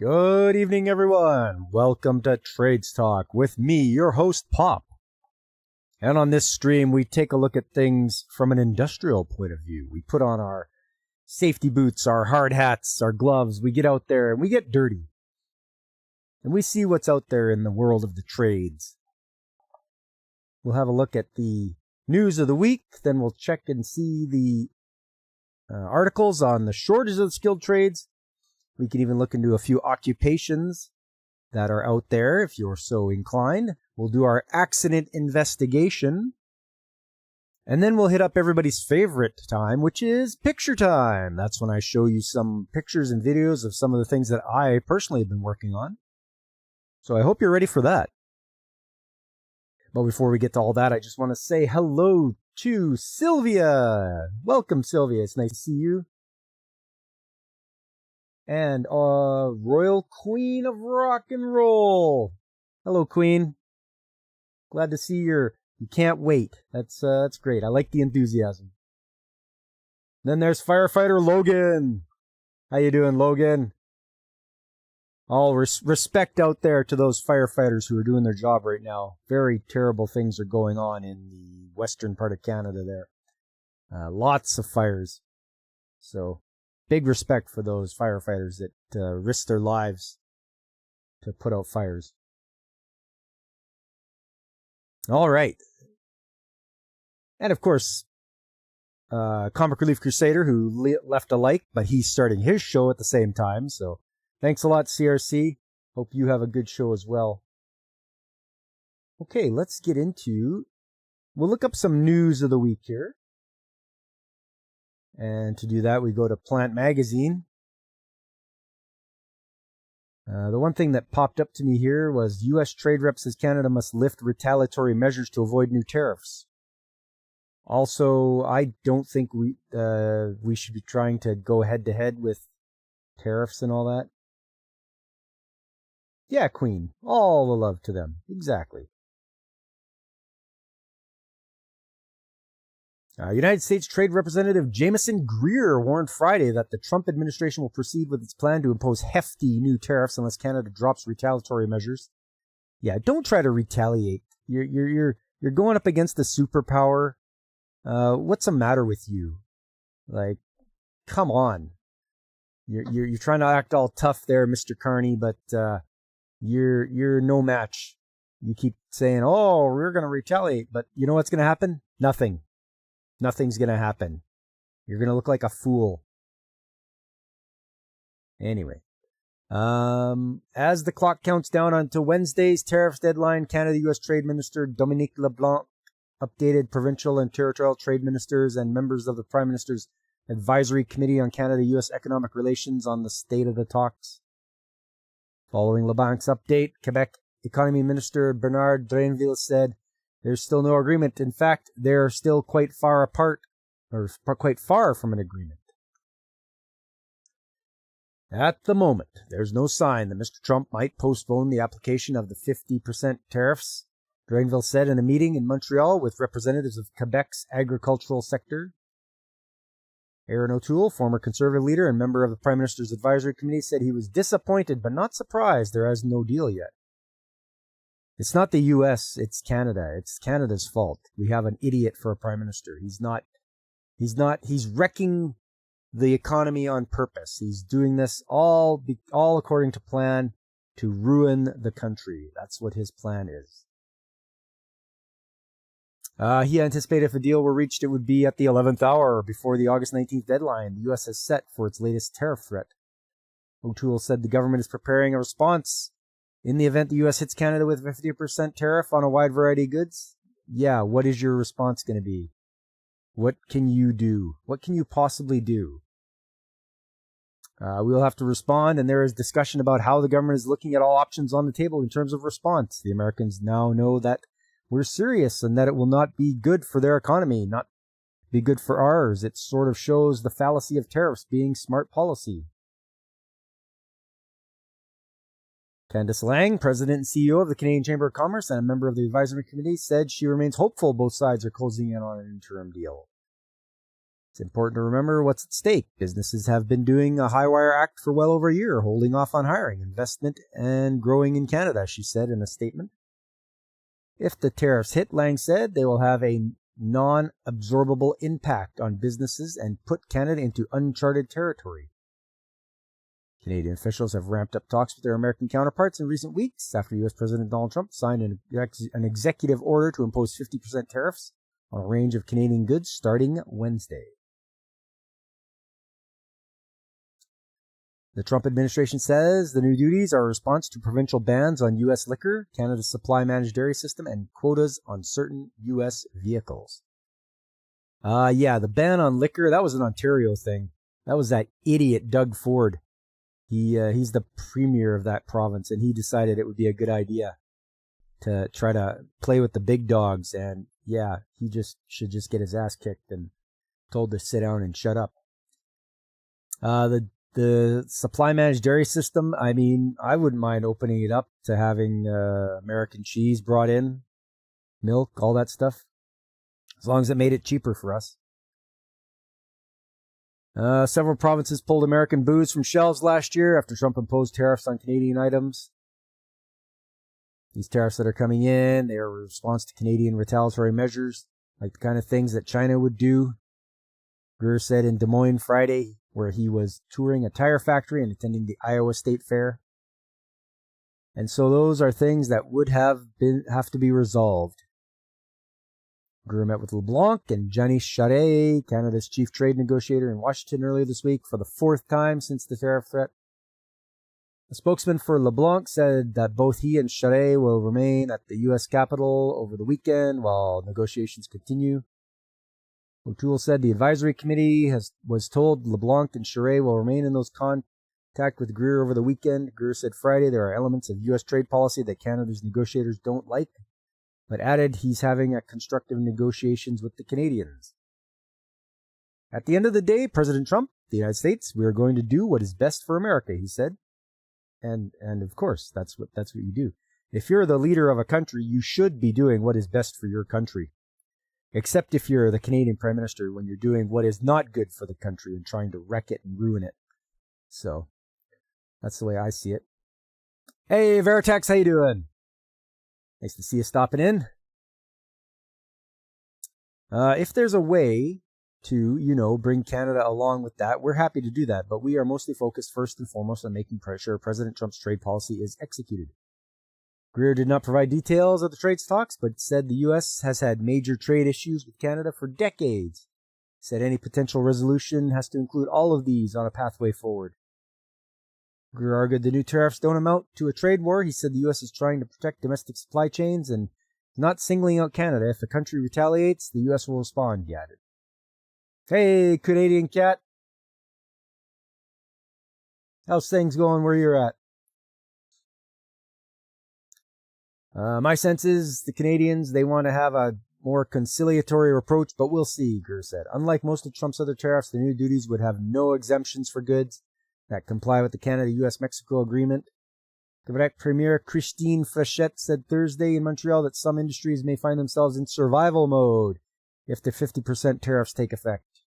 Good evening, everyone. Welcome to Trades Talk with me, your host, Pop. And on this stream, we take a look at things from an industrial point of view. We put on our safety boots, our hard hats, our gloves. We get out there and we get dirty. And we see what's out there in the world of the trades. We'll have a look at the news of the week. Then we'll check and see the articles on the shortage of the skilled trades. We can even look into a few occupations that are out there if you're so inclined. We'll do our accident investigation. And then we'll hit up everybody's favorite time, which is picture time. That's when I show you some pictures and videos of some of the things that I personally have been working on. So I hope you're ready for that. But before we get to all that, I just want to say hello to Sylvia. Welcome, Sylvia. It's nice to see you. And Royal Queen of Rock and Roll. Hello, Queen. Glad to see you can't wait. That's great. I like the enthusiasm. Then there's firefighter Logan. How you doing, Logan? All respect out there to those firefighters who are doing their job right now. Very terrible things are going on in the western part of Canada there. Lots of fires. So big respect for those firefighters that risk their lives to put out fires. All right. And of course, Comic Relief Crusader, who left a like, but he's starting his show at the same time. So thanks a lot, CRC. Hope you have a good show as well. Okay, let's get into... We'll look up some news of the week here. And to do that, we go to Plant Magazine. The one thing that popped up to me here was U.S. trade rep says Canada must lift retaliatory measures to avoid new tariffs. Also, I don't think we should be trying to go head-to-head with tariffs and all that. Yeah, Queen. All the love to them. Exactly. United States Trade Representative Jameson Greer warned Friday that the Trump administration will proceed with its plan to impose hefty new tariffs unless Canada drops retaliatory measures. Yeah, don't try to retaliate. You're going up against a superpower. What's the matter with you? Like, come on. You're trying to act all tough there, Mr. Carney, but you're no match. You keep saying, "Oh, we're going to retaliate," but you know what's going to happen? Nothing. Nothing's going to happen. You're going to look like a fool. Anyway. As the clock counts down onto Wednesday's tariffs deadline, Canada-U.S. Trade Minister Dominique LeBlanc updated provincial and territorial trade ministers and members of the Prime Minister's Advisory Committee on Canada-U.S. Economic Relations on the state of the talks. Following LeBlanc's update, Quebec Economy Minister Bernard Drainville said, "There's still no agreement. In fact, they're still quite far apart, or quite far from an agreement." At the moment, there's no sign that Mr. Trump might postpone the application of the 50% tariffs, Drainville said in a meeting in Montreal with representatives of Quebec's agricultural sector. Aaron O'Toole, former Conservative leader and member of the Prime Minister's Advisory Committee, said he was disappointed but not surprised there is no deal yet. It's not the U.S., it's Canada. It's Canada's fault. We have an idiot for a prime minister. He's wrecking the economy on purpose. He's doing this all according to plan to ruin the country. That's what his plan is. He anticipated if a deal were reached, it would be at the 11th hour before the August 19th deadline the U.S. has set for its latest tariff threat. O'Toole said the government is preparing a response in the event the U.S. hits Canada with a 50% tariff on a wide variety of goods. Yeah, what is your response going to be? What can you do? What can you possibly do? We'll have to respond, and there is discussion about how the government is looking at all options on the table in terms of response. The Americans now know that we're serious and that it will not be good for their economy, not be good for ours. It sort of shows the fallacy of tariffs being smart policy. Candice Lang, President and CEO of the Canadian Chamber of Commerce and a member of the Advisory Committee, said she remains hopeful both sides are closing in on an interim deal. It's important to remember what's at stake. Businesses have been doing a high-wire act for well over a year, holding off on hiring, investment, and growing in Canada, she said in a statement. If the tariffs hit, Lang said, they will have a non-absorbable impact on businesses and put Canada into uncharted territory. Canadian officials have ramped up talks with their American counterparts in recent weeks after U.S. President Donald Trump signed an executive order to impose 50% tariffs on a range of Canadian goods starting Wednesday. The Trump administration says the new duties are a response to provincial bans on U.S. liquor, Canada's supply managed dairy system, and quotas on certain U.S. vehicles. The ban on liquor, that was an Ontario thing. That was that idiot Doug Ford. He's the premier of that province, and he decided it would be a good idea to try to play with the big dogs. And yeah, he should just get his ass kicked and told to sit down and shut up. The supply managed dairy system, I mean, I wouldn't mind opening it up to having American cheese brought in, milk, all that stuff, as long as it made it cheaper for us. Several provinces pulled American booze from shelves last year after Trump imposed tariffs on Canadian items. These tariffs that are coming in, they are a response to Canadian retaliatory measures, like the kind of things that China would do. Greer said in Des Moines Friday, where he was touring a tire factory and attending the Iowa State Fair. And so those are things that would have to be resolved. Greer met with LeBlanc and Jeannie Charest, Canada's chief trade negotiator in Washington earlier this week for the fourth time since the tariff threat. A spokesman for LeBlanc said that both he and Charest will remain at the U.S. Capitol over the weekend while negotiations continue. O'Toole said the advisory committee was told LeBlanc and Charest will remain in those contact with Greer over the weekend. Greer said Friday there are elements of U.S. trade policy that Canada's negotiators don't like, but added he's having a constructive negotiations with the Canadians. At the end of the day, President Trump, the United States, we are going to do what is best for America, he said. And of course, that's what you do. If you're the leader of a country, you should be doing what is best for your country. Except if you're the Canadian Prime Minister when you're doing what is not good for the country and trying to wreck it and ruin it. So, that's the way I see it. Hey, Veritex, how you doing? Nice to see you stopping in. If there's a way to, bring Canada along with that, we're happy to do that. But we are mostly focused first and foremost on making sure President Trump's trade policy is executed. Greer did not provide details of the trade talks, but said the U.S. has had major trade issues with Canada for decades. He said any potential resolution has to include all of these on a pathway forward. Greer argued the new tariffs don't amount to a trade war. He said the U.S. is trying to protect domestic supply chains and not singling out Canada. If a country retaliates, the U.S. will respond, he added. Hey, Canadian cat. How's things going where you're at? My sense is the Canadians, they want to have a more conciliatory approach, but we'll see, Greer said. Unlike most of Trump's other tariffs, the new duties would have no exemptions for goods that comply with the Canada-US-Mexico agreement. Quebec Premier Christine Frechette said Thursday in Montreal that some industries may find themselves in survival mode if the 50% tariffs take effect.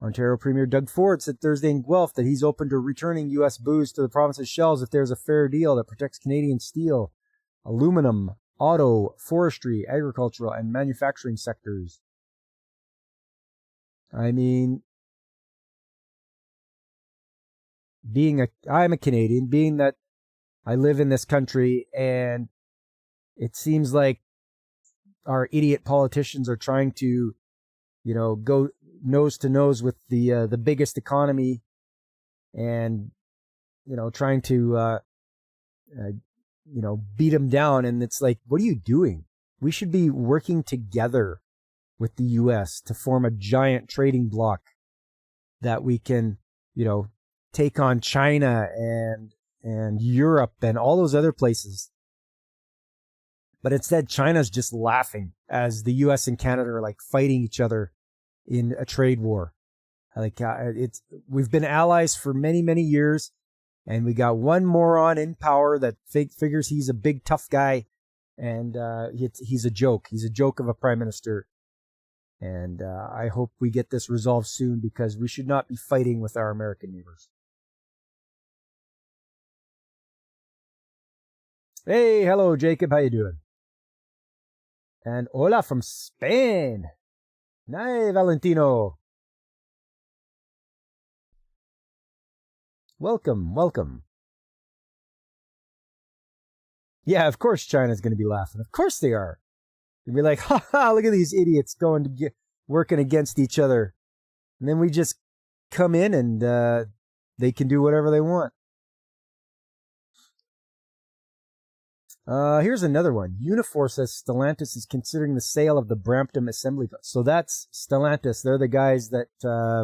Ontario Premier Doug Ford said Thursday in Guelph that he's open to returning U.S. booze to the province's shelves if there's a fair deal that protects Canadian steel, aluminum, auto, forestry, agricultural, and manufacturing sectors. I mean, I'm a Canadian, being that I live in this country, and it seems like our idiot politicians are trying to, go nose to nose with the biggest economy, and trying to beat them down. And it's like, what are you doing? We should be working together with the U.S. to form a giant trading bloc that we can, take on China and Europe and all those other places. But instead, China's just laughing as the U.S. and Canada are like fighting each other in a trade war. We've been allies for many, many years, and we got one moron in power that figures he's a big tough guy, and he's a joke. He's a joke of a prime minister, And I hope we get this resolved soon because we should not be fighting with our American neighbors. Hey, hello, Jacob. How you doing? And hola from Spain. Nay, Valentino. Welcome, welcome. Yeah, of course China's going to be laughing. Of course they are. They'll be like, ha ha, look at these idiots working against each other. And then we just come in and they can do whatever they want. Here's another one. Unifor says Stellantis is considering the sale of the Brampton assembly. So that's Stellantis. They're the guys that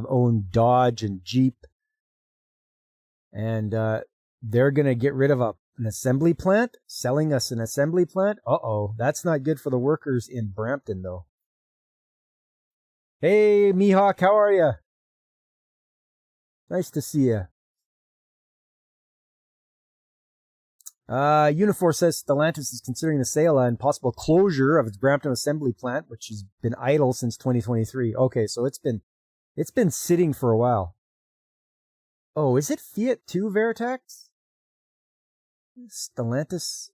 own Dodge and Jeep. And they're going to get rid of an assembly plant, selling us an assembly plant. Uh-oh, that's not good for the workers in Brampton, though. Hey, Mihawk, how are you? Nice to see you. Unifor says Stellantis is considering the sale and possible closure of its Brampton assembly plant, which has been idle since 2023. Okay, so it's been sitting for a while. Oh, is it Fiat too, Veritax? Stellantis?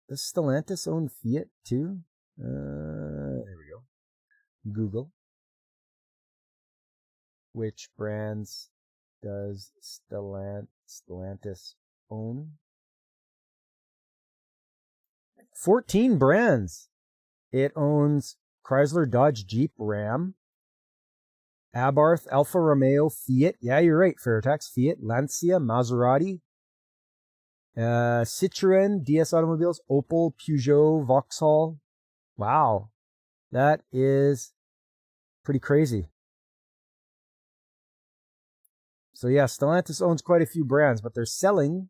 Does Stellantis own Fiat too? There we go. Google. Which brands does Stellantis own? 14 brands. It owns Chrysler, Dodge, Jeep, Ram, Abarth, Alfa Romeo, Fiat. Yeah, you're right, Fairtax. Fiat, Lancia, Maserati, Citroen, DS Automobiles, Opel, Peugeot, Vauxhall. Wow, that is pretty crazy. So yeah, Stellantis owns quite a few brands, but they're selling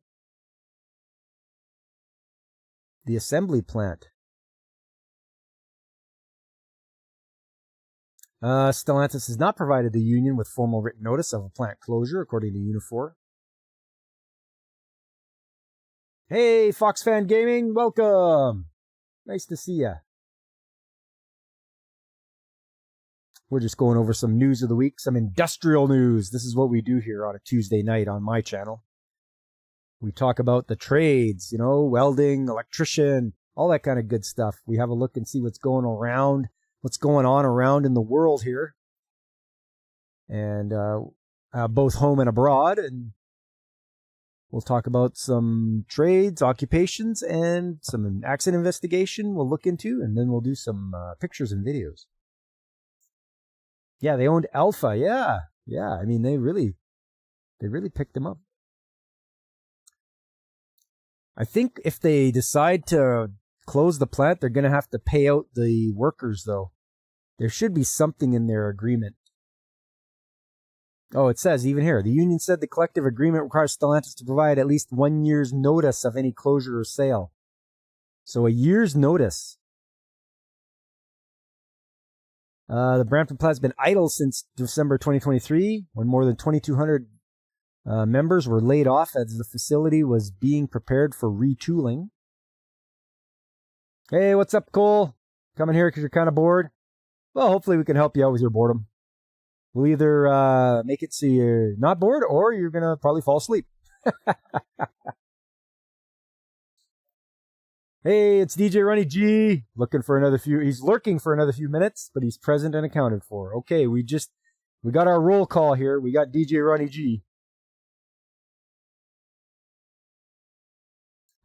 the assembly plant. Stellantis has not provided the union with formal written notice of a plant closure, according to Unifor. Hey, Fox Fan Gaming, welcome. Nice to see ya. We're just going over some news of the week, some industrial news. This is what we do here on a Tuesday night on my channel. We talk about the trades, welding, electrician, all that kind of good stuff. We have a look and see what's going on around in the world here. And both home and abroad. And we'll talk about some trades, occupations, and some accident investigation we'll look into. And then we'll do some pictures and videos. Yeah, they owned Alpha. Yeah. I mean, they really picked them up. I think if they decide to close the plant, they're going to have to pay out the workers, though. There should be something in their agreement. Oh, it says even here, the union said the collective agreement requires Stellantis to provide at least 1 year's notice of any closure or sale. So a year's notice. The Brampton plant has been idle since December 2023, when more than 2,200 members were laid off as the facility was being prepared for retooling. Hey, what's up, Cole? Coming here because you're kind of bored? Well, hopefully we can help you out with your boredom. We'll either make it so you're not bored or you're going to probably fall asleep. Hey, it's DJ Ronnie G. He's lurking for another few minutes, but he's present and accounted for. Okay, we got our roll call here. We got DJ Ronnie G.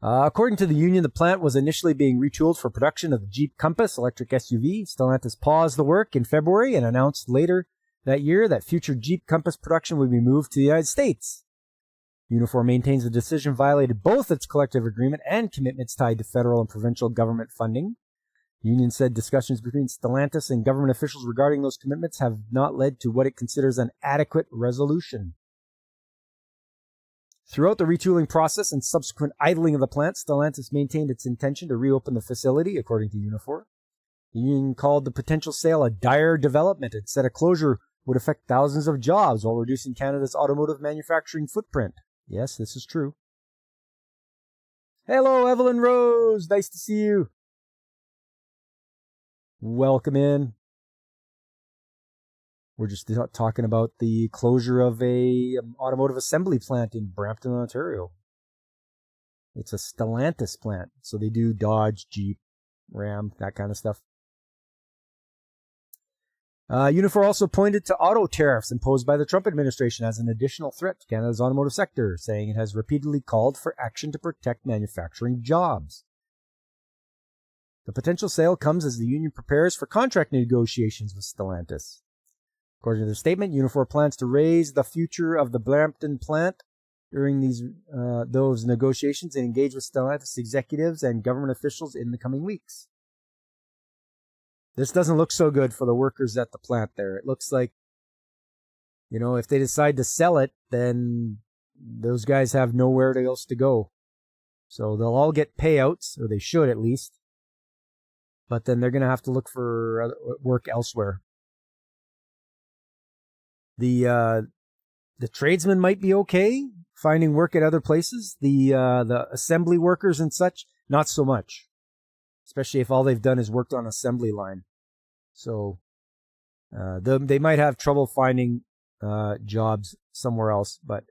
According to the union, the plant was initially being retooled for production of the Jeep Compass electric SUV. Stellantis paused the work in February and announced later that year that future Jeep Compass production would be moved to the United States. Unifor maintains the decision violated both its collective agreement and commitments tied to federal and provincial government funding. The union said discussions between Stellantis and government officials regarding those commitments have not led to what it considers an adequate resolution. Throughout the retooling process and subsequent idling of the plant, Stellantis maintained its intention to reopen the facility, according to Unifor. The union called the potential sale a dire development and said a closure would affect thousands of jobs while reducing Canada's automotive manufacturing footprint. Yes, this is true. Hello, Evelyn Rose. Nice to see you. Welcome in. We're just talking about the closure of a automotive assembly plant in Brampton, Ontario. It's a Stellantis plant, so they do Dodge, Jeep, Ram, that kind of stuff. Unifor also pointed to auto tariffs imposed by the Trump administration as an additional threat to Canada's automotive sector, saying it has repeatedly called for action to protect manufacturing jobs. The potential sale comes as the union prepares for contract negotiations with Stellantis. According to the statement, Unifor plans to raise the future of the Brampton plant during those negotiations and engage with Stellantis executives and government officials in the coming weeks. This doesn't look so good for the workers at the plant there. It looks like, if they decide to sell it, then those guys have nowhere else to go. So they'll all get payouts, or they should at least. But then they're going to have to look for work elsewhere. The tradesmen might be okay finding work at other places. The assembly workers and such, not so much. Especially if all they've done is worked on assembly line. So they might have trouble finding jobs somewhere else, but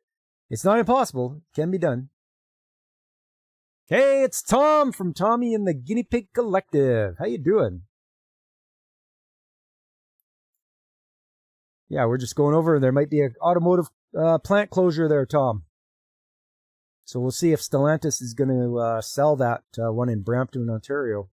it's not impossible. It can be done. Hey, it's Tom from Tommy and the Guinea Pig Collective. How you doing? Yeah, we're just going over. There might be an automotive plant closure there, Tom. So we'll see if Stellantis is going to sell that one in Brampton, Ontario.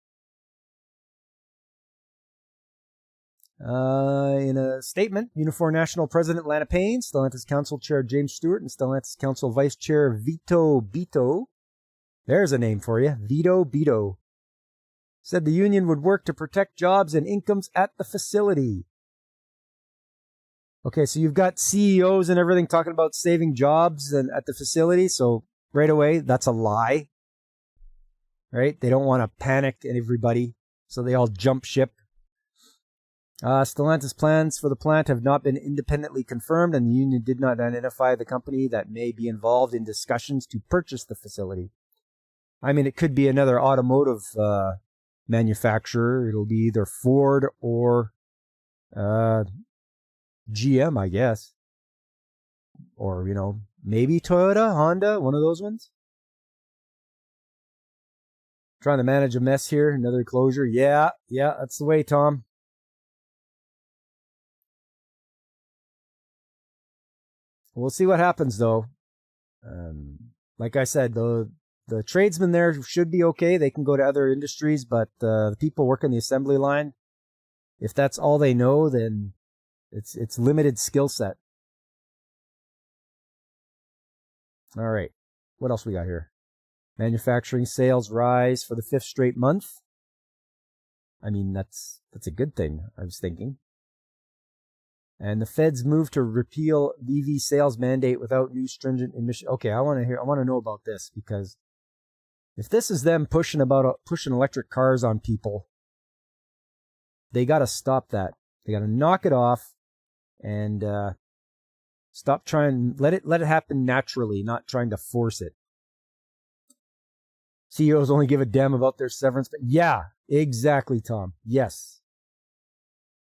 In a statement, Unifor National President Lana Payne, Stellantis Council Chair James Stewart, and Stellantis Council Vice Chair Vito Bito, there's a name for you, Vito Bito, said the union would work to protect jobs and incomes at the facility. Okay, so you've got CEOs and everything talking about saving jobs and at the facility, so right away, that's a lie. Right? They don't want to panic everybody, so they all jump ship. Stellantis plans for the plant have not been independently confirmed, and the union did not identify the company that may be involved in discussions to purchase the facility. I mean, it could be another automotive manufacturer. It'll be either Ford or GM, I guess. Or, maybe Toyota, Honda, one of those ones. Trying to manage a mess here, another closure. Yeah, that's the way, Tom. We'll see what happens, though. Like I said, the tradesmen there should be okay. They can go to other industries, but the people working the assembly line, if that's all they know, then it's limited skill set. All right. What else we got here? Manufacturing sales rise for the 5th straight month. I mean, that's a good thing, I was thinking. And the Fed's move to repeal EV sales mandate without new stringent emission. Okay, I want to know about this, because if this is them pushing electric cars on people, they got to stop that. They got to knock it off and stop trying. Let it happen naturally, not trying to force it. CEOs only give a damn about their severance. But yeah, exactly, Tom. Yes.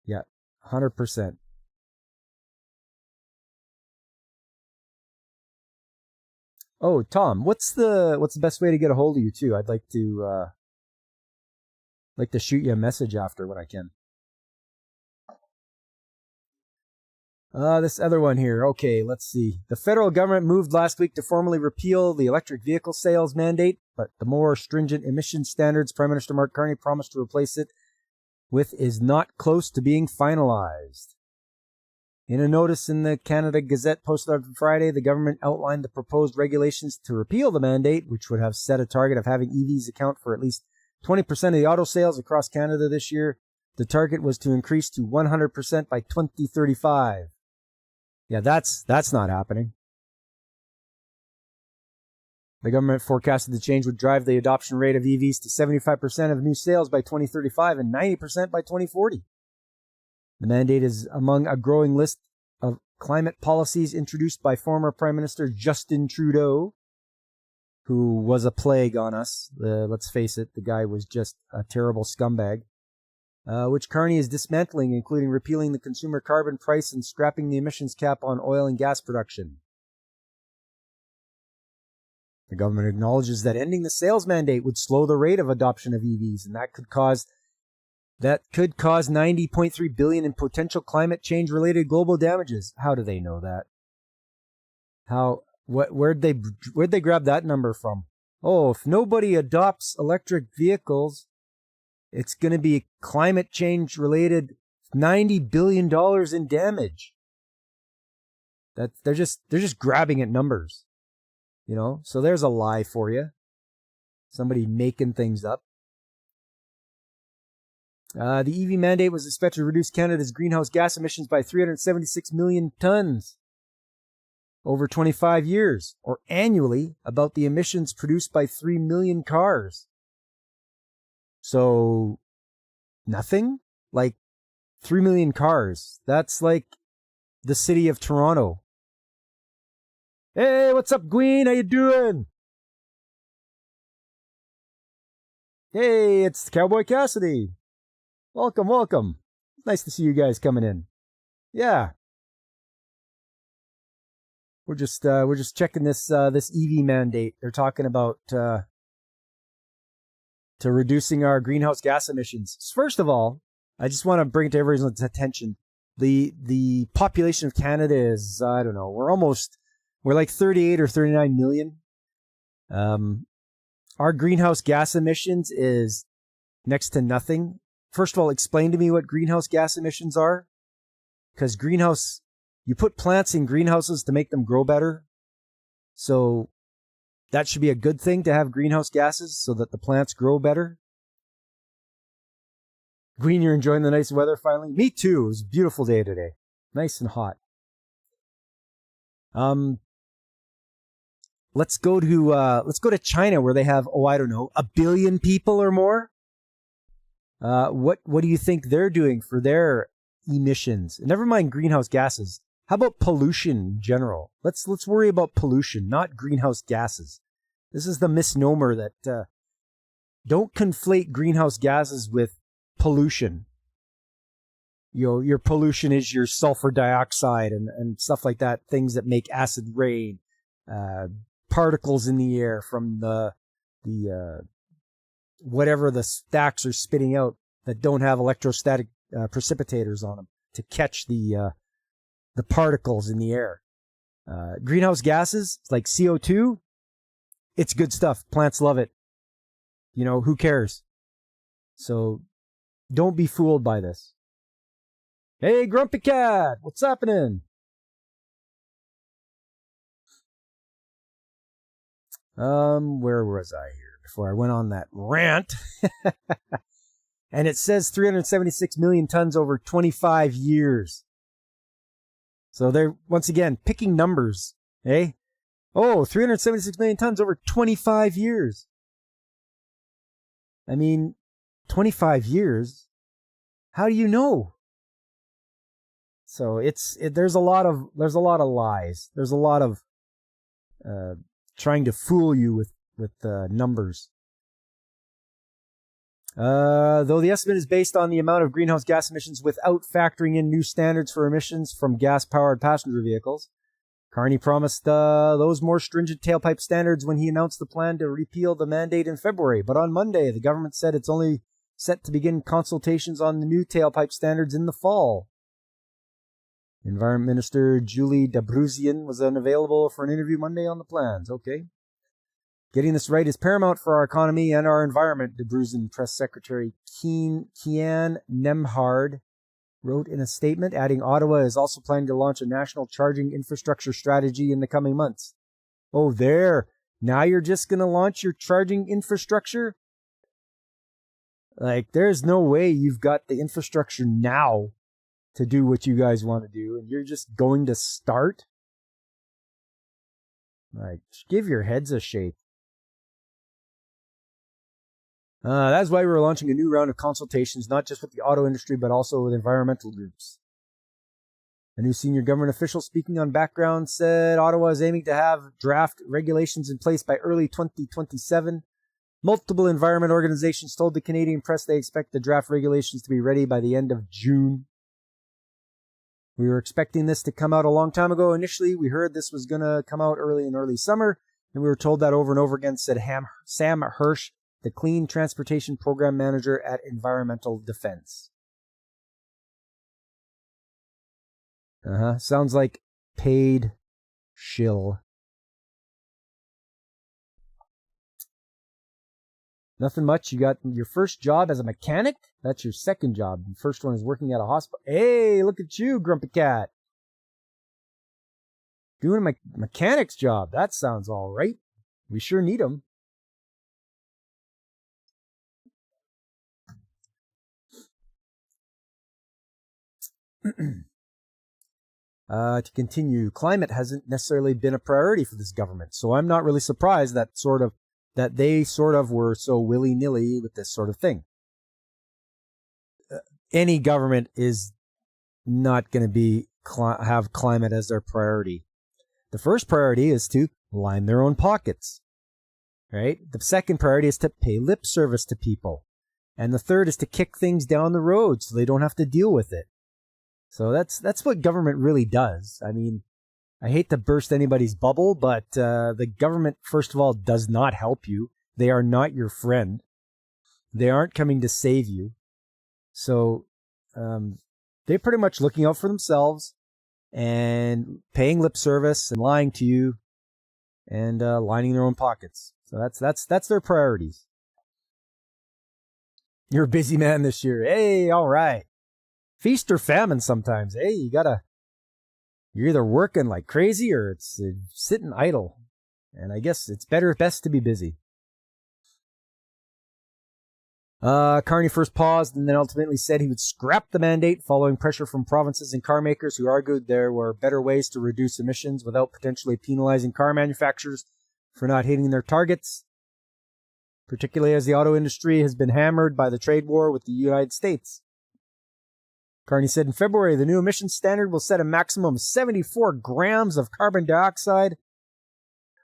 Yeah, 100%. Oh, Tom, what's the best way to get a hold of you too? I'd like to shoot you a message after when I can. This other one here. Okay, let's see. The federal government moved last week to formally repeal the electric vehicle sales mandate, but the more stringent emission standards Prime Minister Mark Carney promised to replace it with is not close to being finalized. In a notice in the Canada Gazette posted on Friday, the government outlined the proposed regulations to repeal the mandate, which would have set a target of having EVs account for at least 20% of the auto sales across Canada this year. The target was to increase to 100% by 2035. Yeah, that's not happening. The government forecasted the change would drive the adoption rate of EVs to 75% of new sales by 2035 and 90% by 2040. The mandate is among a growing list of climate policies introduced by former Prime Minister Justin Trudeau, who was a plague on us. Let's face it, the guy was just a terrible scumbag. which Carney is dismantling, including repealing the consumer carbon price and scrapping the emissions cap on oil and gas production. The government acknowledges that ending the sales mandate would slow the rate of adoption of EVs, and that could cause $90.3 billion in potential climate change related global damages. How do they know that? Where'd they grab that number from? Oh, if nobody adopts electric vehicles, it's going to be climate change related $90 billion in damage. They're just grabbing at numbers. You know, so there's a lie for you. Somebody making things up. The EV mandate was expected to reduce Canada's greenhouse gas emissions by 376 million tons over 25 years, or annually about the emissions produced by 3 million cars. So, nothing? Like 3 million cars. That's like the city of Toronto. Hey, what's up, Gween? How you doing? Hey, it's Cowboy Cassidy. Welcome, welcome. Nice to see you guys coming in. Yeah. We're just checking this EV mandate. They're talking about to reducing our greenhouse gas emissions. First of all, I just want to bring it to everyone's attention. The population of Canada is, I don't know, we're like 38 or 39 million. Our greenhouse gas emissions is next to nothing. First of all, explain to me what greenhouse gas emissions are. Because you put plants in greenhouses to make them grow better. So that should be a good thing to have greenhouse gases so that the plants grow better. Green, you're enjoying the nice weather finally? Me too. It was a beautiful day today. Nice and hot. Let's go to China where they have, I don't know, 1 billion people or more. What do you think they're doing for their emissions? Never mind greenhouse gases. How about pollution in general? Let's worry about pollution, not greenhouse gases. This is the misnomer that don't conflate greenhouse gases with pollution. You know, your pollution is your sulfur dioxide and stuff like that, things that make acid rain, particles in the air from the whatever the stacks are spitting out that don't have electrostatic precipitators on them to catch the particles in the air. Greenhouse gases like CO2, it's good stuff. Plants love it. You know, who cares? So don't be fooled by this. Hey, Grumpy Cat, what's happening? Where was I here before I went on that rant? And it says 376 million tons over 25 years. So they're, once again, picking numbers, eh? Oh, 376 million tons over 25 years. I mean, 25 years? How do you know? So there's a lot of lies. There's a lot of trying to fool you with numbers. Though the estimate is based on the amount of greenhouse gas emissions without factoring in new standards for emissions from gas-powered passenger vehicles, Carney promised those more stringent tailpipe standards when he announced the plan to repeal the mandate in February. But on Monday, the government said it's only set to begin consultations on the new tailpipe standards in the fall. Environment Minister Julie Dabruzian was unavailable for an interview Monday on the plans. Okay. Getting this right is paramount for our economy and our environment, Dabruzian Press Secretary Kian Nemhard wrote in a statement, adding Ottawa is also planning to launch a national charging infrastructure strategy in the coming months. Oh, there. Now you're just going to launch your charging infrastructure? Like, there's no way you've got the infrastructure now to do what you guys want to do, and you're just going to start? Like, give your heads a shake. That's why we're launching a new round of consultations, not just with the auto industry, but also with environmental groups. A new senior government official speaking on background said Ottawa is aiming to have draft regulations in place by early 2027. Multiple environment organizations told the Canadian press they expect the draft regulations to be ready by the end of June. We were expecting this to come out a long time ago. Initially, we heard this was going to come out early summer, and we were told that over and over again, said Sam Hirsch, the Clean Transportation Program Manager at Environmental Defense. Sounds like paid shill. Nothing much. You got your first job as a mechanic. That's your second job. The first one is working at a hospital. Hey, look at you, Grumpy Cat. Doing a mechanic's job. That sounds all right. We sure need them. To continue, climate hasn't necessarily been a priority for this government, so I'm not really surprised that they were so willy-nilly with this sort of thing. Any government is not going to have climate as their priority. The first priority is to line their own pockets, right? The second priority is to pay lip service to people. And the third is to kick things down the road so they don't have to deal with it. So that's what government really does. I mean, I hate to burst anybody's bubble, but the government, first of all, does not help you. They are not your friend. They aren't coming to save you. So they're pretty much looking out for themselves and paying lip service and lying to you and lining their own pockets. So that's their priorities. You're a busy man this year. Hey, all right. Feast or famine sometimes. Hey, you're either working like crazy or it's sitting idle. And I guess it's best to be busy. Carney first paused and then ultimately said he would scrap the mandate following pressure from provinces and car makers who argued there were better ways to reduce emissions without potentially penalizing car manufacturers for not hitting their targets, particularly as the auto industry has been hammered by the trade war with the United States. Carney said in February, the new emissions standard will set a maximum of 74 grams of carbon dioxide,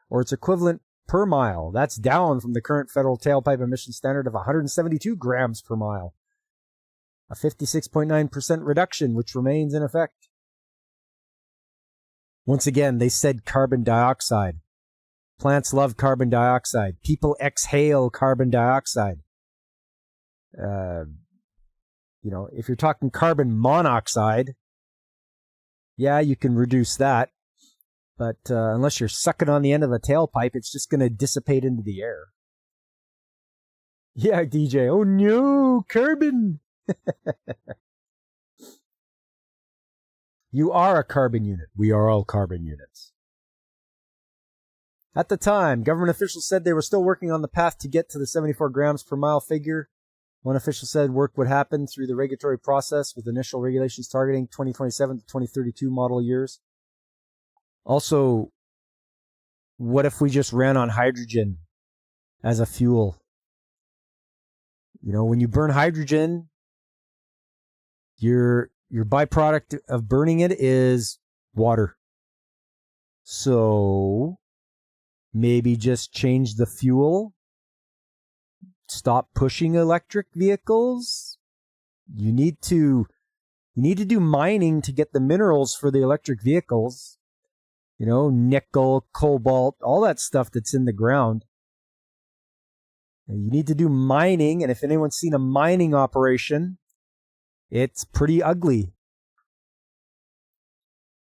or its equivalent per mile. That's down from the current federal tailpipe emission standard of 172 grams per mile. A 56.9% reduction, which remains in effect. Once again, they said carbon dioxide. Plants love carbon dioxide. People exhale carbon dioxide. If you're talking carbon monoxide, yeah, you can reduce that. But unless you're sucking on the end of a tailpipe, it's just going to dissipate into the air. Yeah, DJ. Oh no, carbon. You are a carbon unit. We are all carbon units. At the time, government officials said they were still working on the path to get to the 74 grams per mile figure. One official said work would happen through the regulatory process with initial regulations targeting 2027 to 2032 model years. Also, what if we just ran on hydrogen as a fuel? When you burn hydrogen, your byproduct of burning it is water. So maybe just change the fuel. Stop pushing electric vehicles. You need to do mining to get the minerals for the electric vehicles. Nickel, cobalt, all that stuff that's in the ground. You need to do mining, and if anyone's seen a mining operation, it's pretty ugly.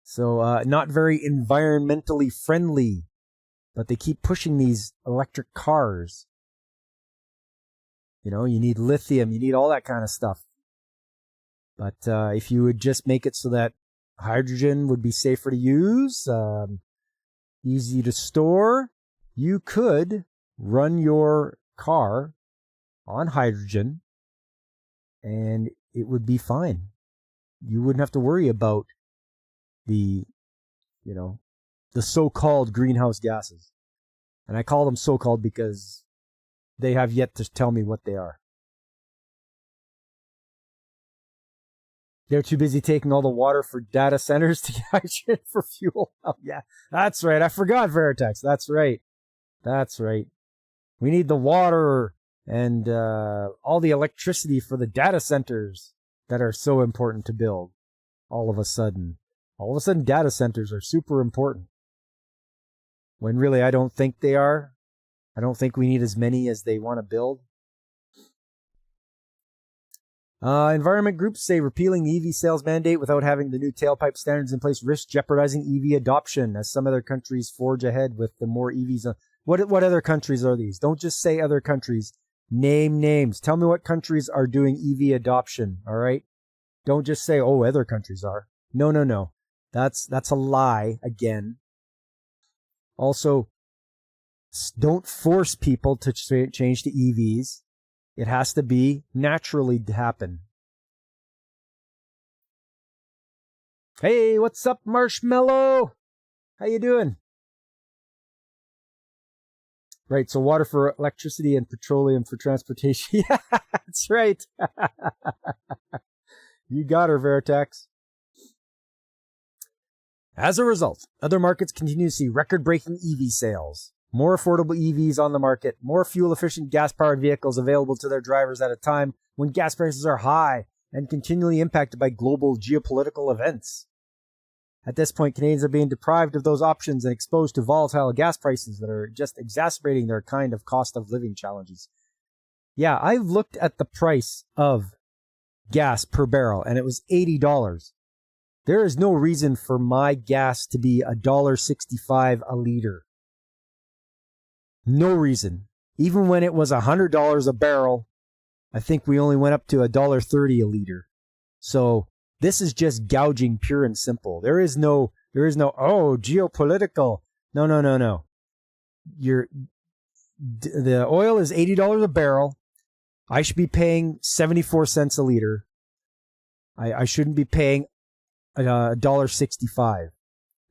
So not very environmentally friendly, but they keep pushing these electric cars. You need lithium, you need all that kind of stuff. But if you would just make it so that hydrogen would be safer to use, easy to store, you could run your car on hydrogen and it would be fine. You wouldn't have to worry about the so-called greenhouse gases. And I call them so-called because they have yet to tell me what they are. They're too busy taking all the water for data centers to get hydrogen for fuel. Oh, yeah, that's right. I forgot Veritex. That's right. We need the water and all the electricity for the data centers that are so important to build. All of a sudden, data centers are super important. When really, I don't think they are. I don't think we need as many as they want to build. Environment groups say repealing the EV sales mandate without having the new tailpipe standards in place risks jeopardizing EV adoption as some other countries forge ahead with the more EVs. What other countries are these? Don't just say other countries. Name names. Tell me what countries are doing EV adoption, all right? Don't just say, oh, other countries are. No. That's a lie again. Also, don't force people to change to EVs. It has to be naturally happen. Hey, what's up, Marshmallow? How you doing? Right, so water for electricity and petroleum for transportation. Yeah, that's right. You got her, Veritex. As a result, other markets continue to see record-breaking EV sales. More affordable EVs on the market, more fuel-efficient gas-powered vehicles available to their drivers at a time when gas prices are high and continually impacted by global geopolitical events. At this point, Canadians are being deprived of those options and exposed to volatile gas prices that are just exacerbating their kind of cost of living challenges. Yeah, I looked at the price of gas per barrel, and it was $80. There is no reason for my gas to be $1.65 a liter. No reason. Even when it was $100 a barrel, I think we only went up to $1.30 a liter. So this is just gouging, pure and simple. There is no, geopolitical. No. The oil is $80 a barrel. I should be paying 74 cents a liter. I shouldn't be paying $1.65.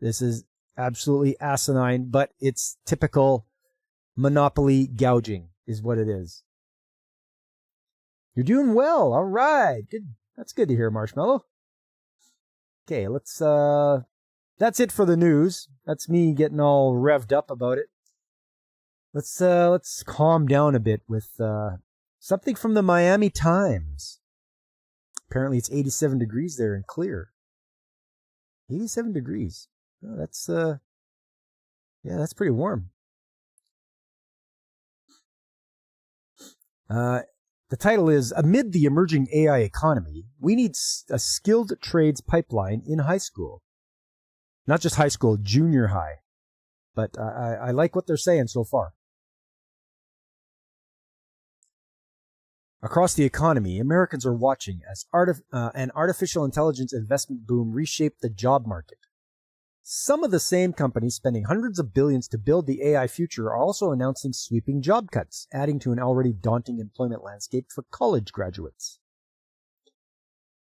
This is absolutely asinine, but it's typical monopoly gouging is what it is. You're doing well. All right. Good. That's good to hear, Marshmallow. Okay, that's it for the news. That's me getting all revved up about it. Let's calm down a bit with something from the Miami Times. Apparently it's 87 degrees there and clear. 87 degrees. Oh, that's pretty warm. The title is, Amid the Emerging AI Economy, we need a skilled trades pipeline in high school. Not just high school, junior high. But I like what they're saying so far. Across the economy, Americans are watching as an artificial intelligence investment boom reshape the job market. Some of the same companies spending hundreds of billions to build the AI future are also announcing sweeping job cuts, adding to an already daunting employment landscape for college graduates.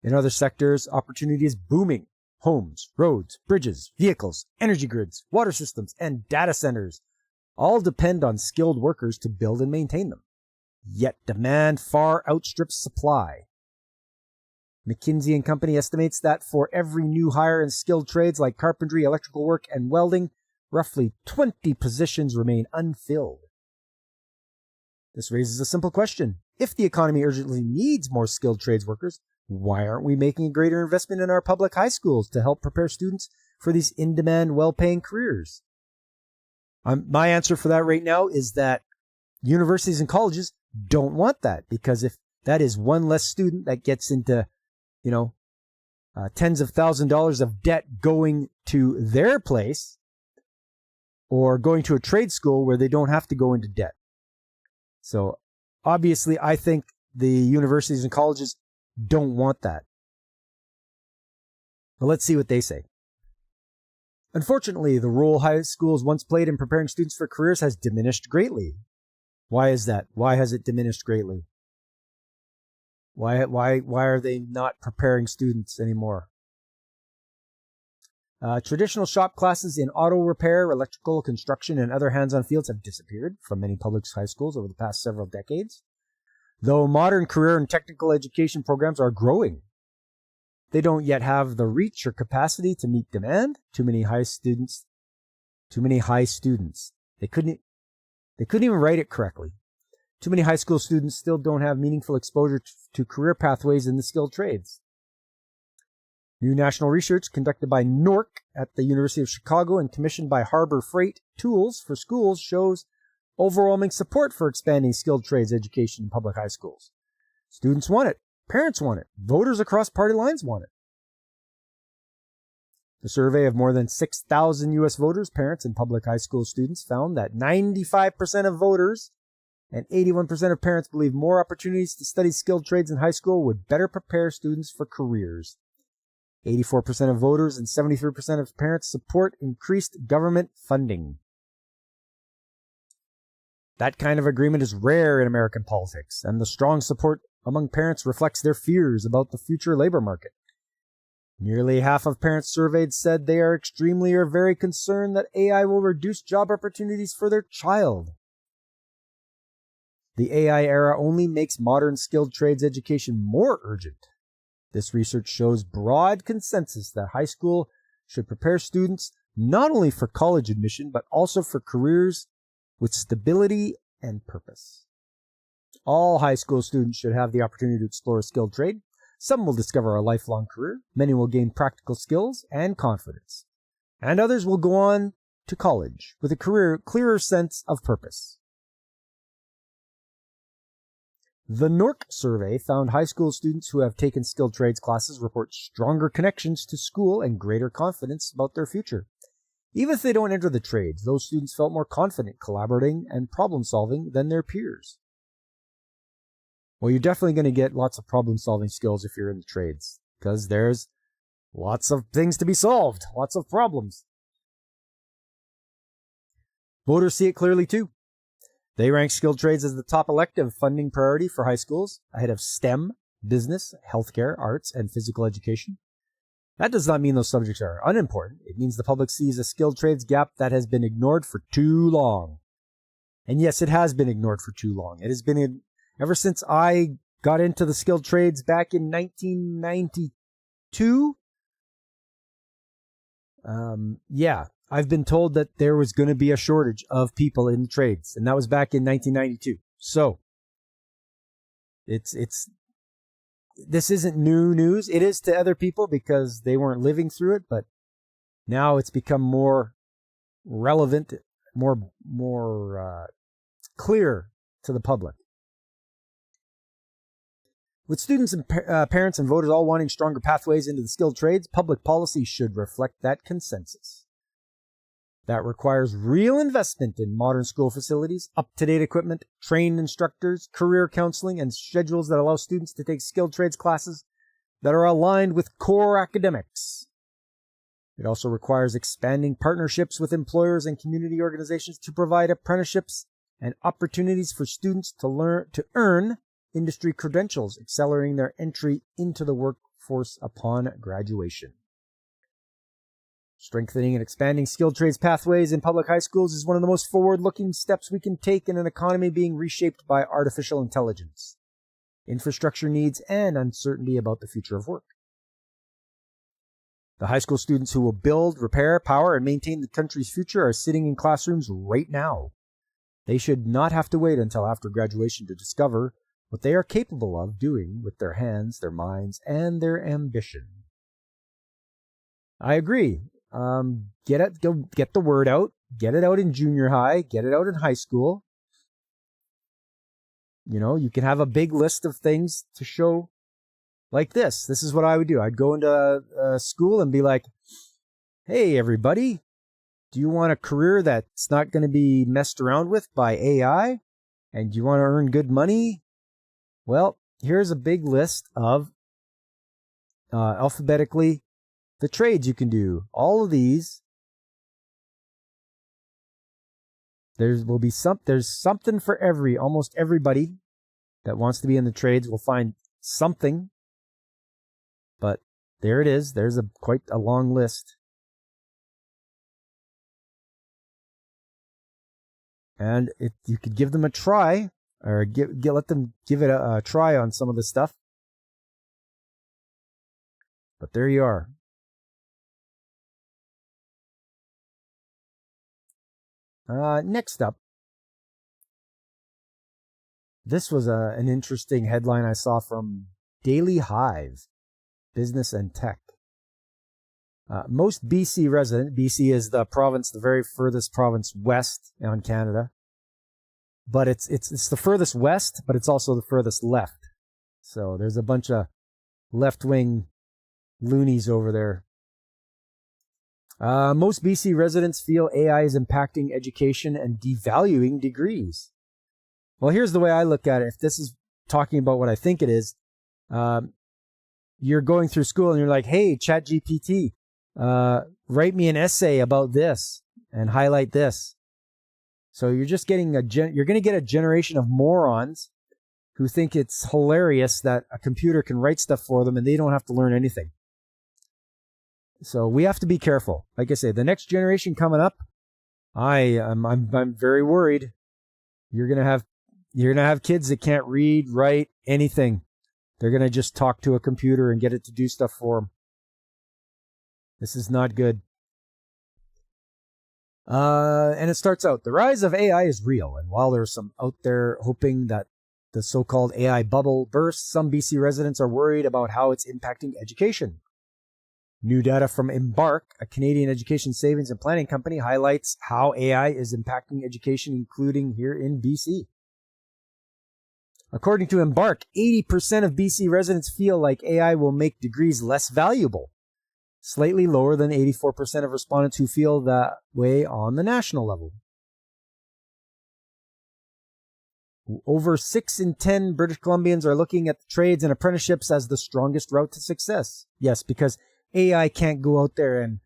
In other sectors, opportunity is booming. Homes, roads, bridges, vehicles, energy grids, water systems, and data centers all depend on skilled workers to build and maintain them. Yet demand far outstrips supply. McKinsey & Company estimates that for every new hire in skilled trades like carpentry, electrical work, and welding, roughly 20 positions remain unfilled. This raises a simple question. If the economy urgently needs more skilled trades workers, why aren't we making a greater investment in our public high schools to help prepare students for these in-demand, well-paying careers? My answer for that right now is that universities and colleges don't want that, because if that is one less student that gets into tens of thousands of dollars of debt going to their place or going to a trade school where they don't have to go into debt. So obviously, I think the universities and colleges don't want that. But let's see what they say. Unfortunately, the role high schools once played in preparing students for careers has diminished greatly. Why is that? Why has it diminished greatly? Why are they not preparing students anymore? Traditional shop classes in auto repair, electrical, construction, and other hands-on fields have disappeared from many public high schools over the past several decades. Though modern career and technical education programs are growing, they don't yet have the reach or capacity to meet demand. Too many high students. They couldn't They couldn't even write it correctly. Too many high school students still don't have meaningful exposure to career pathways in the skilled trades. New national research conducted by NORC at the University of Chicago and commissioned by Harbor Freight Tools for Schools shows overwhelming support for expanding skilled trades education in public high schools. Students want it. Parents want it. Voters across party lines want it. The survey of more than 6,000 U.S. voters, parents, and public high school students found that 95% of voters and 81% of parents believe more opportunities to study skilled trades in high school would better prepare students for careers. 84% of voters and 73% of parents support increased government funding. That kind of agreement is rare in American politics, and the strong support among parents reflects their fears about the future labor market. Nearly half of parents surveyed said they are extremely or very concerned that AI will reduce job opportunities for their child. The AI era only makes modern skilled trades education more urgent. This research shows broad consensus that high school should prepare students not only for college admission, but also for careers with stability and purpose. All high school students should have the opportunity to explore a skilled trade. Some will discover a lifelong career. Many will gain practical skills and confidence. And others will go on to college with a clearer sense of purpose. The NORC survey found high school students who have taken skilled trades classes report stronger connections to school and greater confidence about their future. Even if they don't enter the trades, those students felt more confident collaborating and problem solving than their peers. Well, you're definitely going to get lots of problem solving skills if you're in the trades, because there's lots of things to be solved, lots of problems. Voters see it clearly too. They rank skilled trades as the top elective funding priority for high schools, ahead of STEM, business, healthcare, arts, and physical education. That does not mean those subjects are unimportant. It means the public sees a skilled trades gap that has been ignored for too long. And yes, it has been ignored for too long. It has been ever since I got into the skilled trades back in 1992. I've been told that there was going to be a shortage of people in the trades, and that was back in 1992. So this isn't new news. It is to other people because they weren't living through it, but now it's become more relevant, more clear to the public. With students and parents and voters all wanting stronger pathways into the skilled trades, public policy should reflect that consensus. That requires real investment in modern school facilities, up-to-date equipment, trained instructors, career counseling, and schedules that allow students to take skilled trades classes that are aligned with core academics. It also requires expanding partnerships with employers and community organizations to provide apprenticeships and opportunities for students to earn industry credentials, accelerating their entry into the workforce upon graduation. Strengthening and expanding skilled trades pathways in public high schools is one of the most forward-looking steps we can take in an economy being reshaped by artificial intelligence, infrastructure needs, and uncertainty about the future of work. The high school students who will build, repair, power, and maintain the country's future are sitting in classrooms right now. They should not have to wait until after graduation to discover what they are capable of doing with their hands, their minds, and their ambition. I agree. Get the word out. Get it out in junior high. Get it out in high school. You know, you can have a big list of things to show like this. This is what I would do. I'd go into school and be like, hey, everybody, do you want a career that's not going to be messed around with by AI? And do you want to earn good money? Well, here's a big list of alphabetically the trades you can do. All of these. There's something for almost everybody that wants to be in the trades will find something. But there it is. There's quite a long list. And you could give them a try, or let them give it a try on some of this stuff. But there you are. Next up, This was an interesting headline I saw from Daily Hive, Business and Tech. Most BC resident, BC is the province, the very furthest province west on Canada, but it's the furthest west, but it's also the furthest left. So there's a bunch of left-wing loonies over there. Most BC residents feel AI is impacting education and devaluing degrees. Well, here's the way I look at it. If this is talking about what I think it is, you're going through school and you're like, hey, ChatGPT, write me an essay about this and highlight this. So you're just getting you're going to get a generation of morons who think it's hilarious that a computer can write stuff for them and they don't have to learn anything. So we have to be careful. Like I say, the next generation coming up, I'm very worried. You're gonna have kids that can't read, write, anything. They're gonna just talk to a computer and get it to do stuff for them. This is not good. And it starts out, the rise of AI is real, and while there's some out there hoping that the so-called AI bubble bursts, some BC residents are worried about how it's impacting education. New data from Embark, a Canadian education savings and planning company, highlights how AI is impacting education, including here in BC. According to Embark, 80% of BC residents feel like AI will make degrees less valuable, slightly lower than 84% of respondents who feel that way on the national level. Over 6 in 10 British Columbians are looking at the trades and apprenticeships as the strongest route to success. Yes, because AI can't go out there and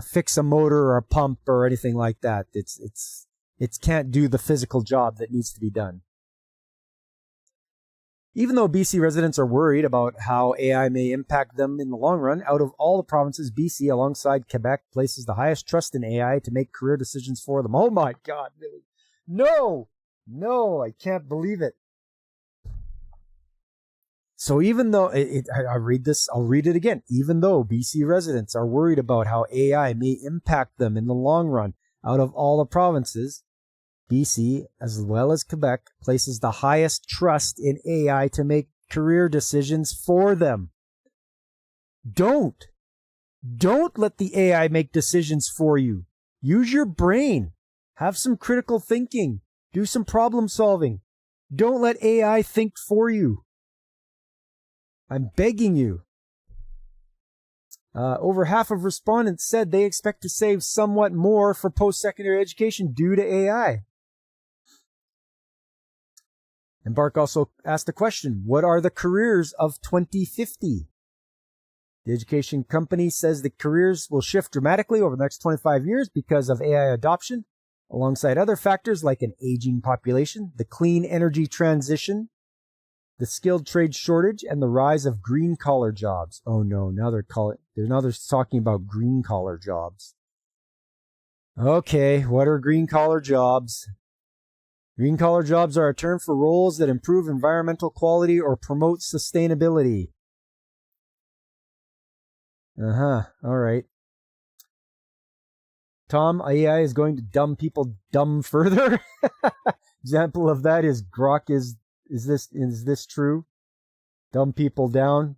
fix a motor or a pump or anything like that. It can't do the physical job that needs to be done. Even though BC residents are worried about how AI may impact them in the long run, out of all the provinces, BC, alongside Quebec, places the highest trust in AI to make career decisions for them. Oh my God, really? No, I can't believe it. So even though, I'll read it again. Even though BC residents are worried about how AI may impact them in the long run, out of all the provinces, BC, as well as Quebec, places the highest trust in AI to make career decisions for them. Don't let the AI make decisions for you. Use your brain. Have some critical thinking. Do some problem solving. Don't let AI think for you. I'm begging you. Over half of respondents said they expect to save somewhat more for post-secondary education due to AI. Embark also asked the question, what are the careers of 2050? The education company says the careers will shift dramatically over the next 25 years because of AI adoption, alongside other factors like an aging population, the clean energy transition, the skilled trade shortage, and the rise of green-collar jobs. Oh no, now they're talking about green-collar jobs. Okay, what are green-collar jobs? Green-collar jobs are a term for roles that improve environmental quality or promote sustainability. All right. Tom, AI is going to dumb people dumb further. Example of that is Grok is this true? Dumb people down.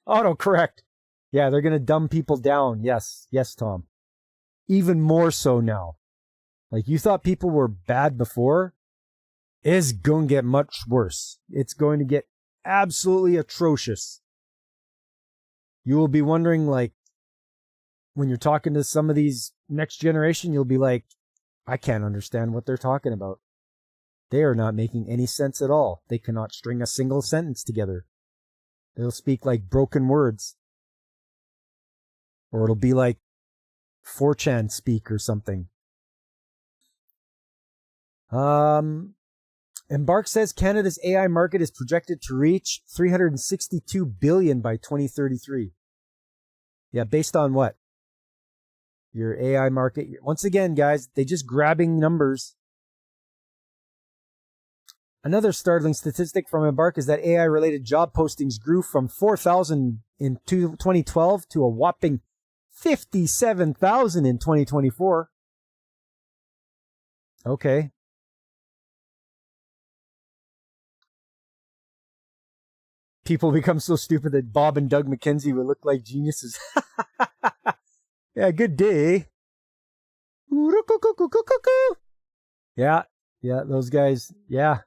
Autocorrect. Yeah, they're going to dumb people down. Yes, Tom. Even more so now. Like, you thought people were bad before? It's going to get much worse. It's going to get absolutely atrocious. You will be wondering, like, when you're talking to some of these next generation, you'll be like, I can't understand what they're talking about. They are not making any sense at all. They cannot string a single sentence together. They'll speak like broken words. Or it'll be like 4chan speak or something. Embark says Canada's AI market is projected to reach $362 billion by 2033. Yeah, based on what? Your AI market. Once again, guys, they just grabbing numbers. Another startling statistic from Embark is that AI-related job postings grew from 4,000 in 2012 to a whopping 57,000 in 2024. Okay. people become so stupid that Bob and Doug McKenzie would look like geniuses. Yeah, good day. Yeah, those guys. Yeah,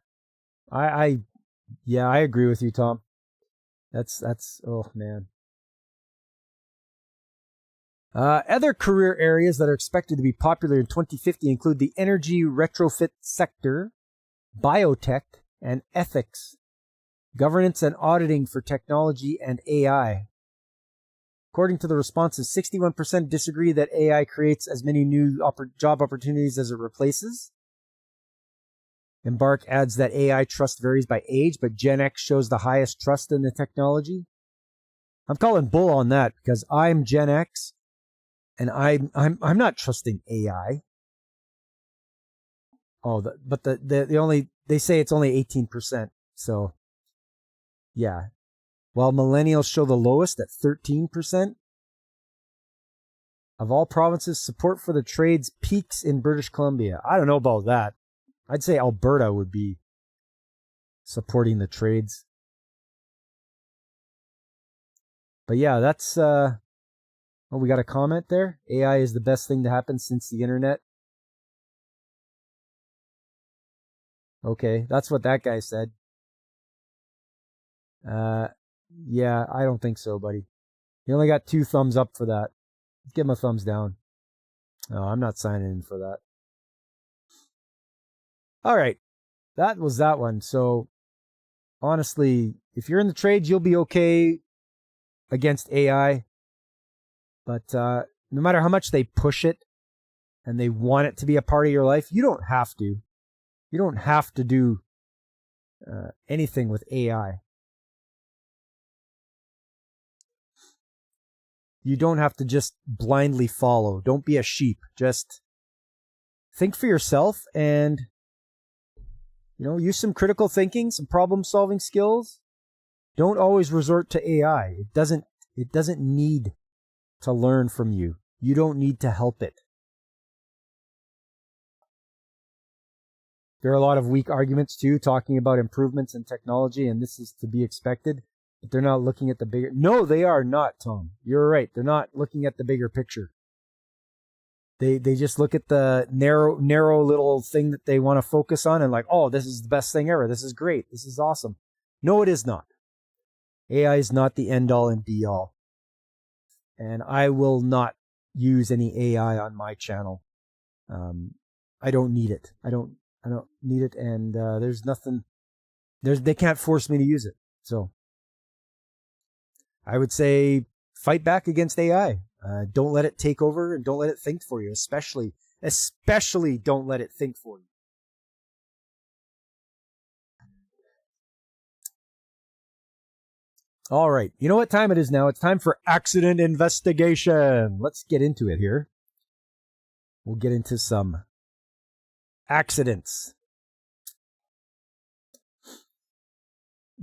I agree with you, Tom. That's oh man. Other career areas that are expected to be popular in 2050 include the energy retrofit sector, biotech, and ethics, governance and auditing for technology, and AI. According to the responses, 61% disagree that AI creates as many new job opportunities as it replaces. Embark adds that AI trust varies by age, but Gen X shows the highest trust in the technology. I'm calling bull on that because I'm Gen X, and I'm not trusting AI. Oh, they say it's only 18%. So, yeah. While millennials show the lowest at 13%. Of all provinces, support for the trades peaks in British Columbia. I don't know about that. I'd say Alberta would be supporting the trades. But yeah, that's... Oh, we got a comment there. AI is the best thing to happen since the internet. Okay, that's what that guy said. Yeah, I don't think so, buddy. You only got 2 thumbs up for that. Give him a thumbs down. No, I'm not signing in for that. All right, that was that one. So, honestly, if you're in the trades, you'll be okay against AI. But no matter how much they push it and they want it to be a part of your life, you don't have to. You don't have to do anything with AI. You don't have to just blindly follow. Don't be a sheep. Just think for yourself and, use some critical thinking, some problem-solving skills. Don't always resort to AI. It doesn't need to learn from you. You don't need to help it. There are a lot of weak arguments, too, talking about improvements in technology, and this is to be expected. But they're not looking at the bigger... No, they are not, Tom. You're right. They're not looking at the bigger picture. They just look at the narrow little thing that they want to focus on and like, oh, this is the best thing ever. This is great. This is awesome. No, it is not. AI is not the end-all and be-all. And I will not use any AI on my channel. I don't need it. I don't need it, and there's nothing... They can't force me to use it. So... I would say fight back against AI. Don't let it take over and don't let it think for you. Especially don't let it think for you. All right. You know what time it is now? It's time for accident investigation. Let's get into it here. We'll get into some accidents.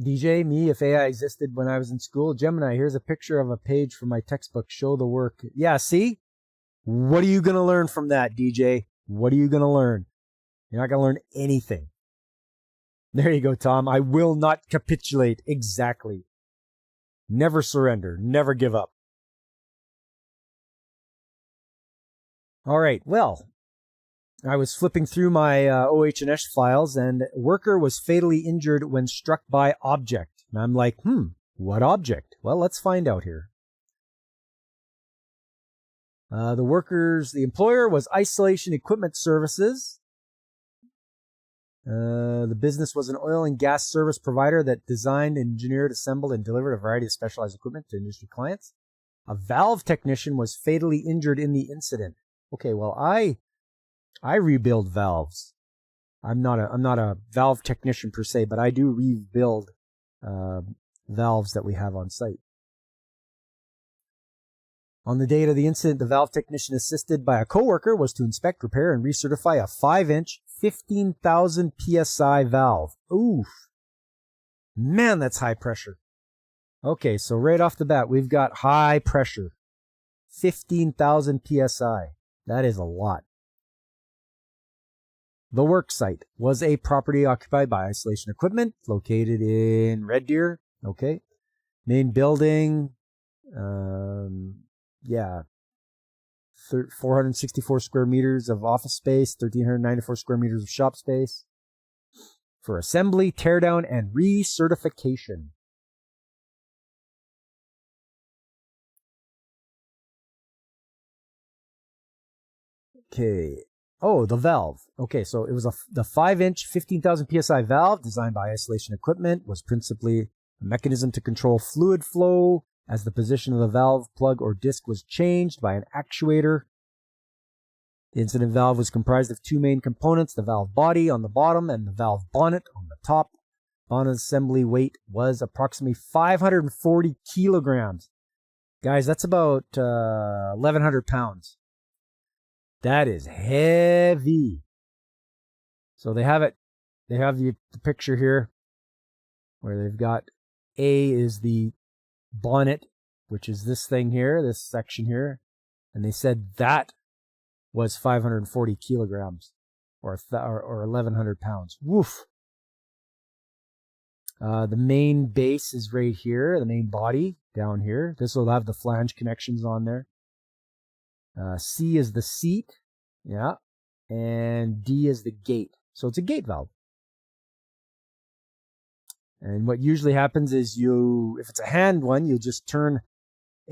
DJ, me, if AI existed when I was in school. Gemini, here's a picture of a page from my textbook. Show the work. Yeah, see? What are you going to learn from that, DJ? What are you going to learn? You're not going to learn anything. There you go, Tom. I will not capitulate. Exactly. Never surrender. Never give up. All right, well, I was flipping through my OH&S files, and a worker was fatally injured when struck by object. And I'm like, what object? Well, let's find out here. The employer was Isolation Equipment Services. The business was an oil and gas service provider that designed, engineered, assembled, and delivered a variety of specialized equipment to industry clients. A valve technician was fatally injured in the incident. Okay, well, I rebuild valves. I'm not a valve technician per se, but I do rebuild valves that we have on site. On the date of the incident, the valve technician assisted by a coworker was to inspect, repair, and recertify a 5-inch, 15,000 psi valve. Oof. Man, that's high pressure. Okay, so right off the bat, we've got high pressure. 15,000 psi. That is a lot. The work site was a property occupied by Isolation Equipment, located in Red Deer. Okay. Main building, 464 square meters of office space, 1,394 square meters of shop space for assembly, teardown, and recertification. Okay. Oh, the valve. Okay, so it was the 5-inch, 15,000 psi valve designed by Isolation Equipment, was principally a mechanism to control fluid flow as the position of the valve plug or disc was changed by an actuator. The incident valve was comprised of 2 main components, the valve body on the bottom and the valve bonnet on the top. Bonnet assembly weight was approximately 540 kilograms. Guys, that's about 1,100 pounds. That is heavy. So they have it. They have the picture here where they've got A is the bonnet, which is this thing here, this section here. And they said that was 540 kilograms or 1,100 pounds. Woof. The main base is right here, the main body down here. This will have the flange connections on there. C is the seat, yeah, and D is the gate. So it's a gate valve. And what usually happens is if it's a hand one, you'll just turn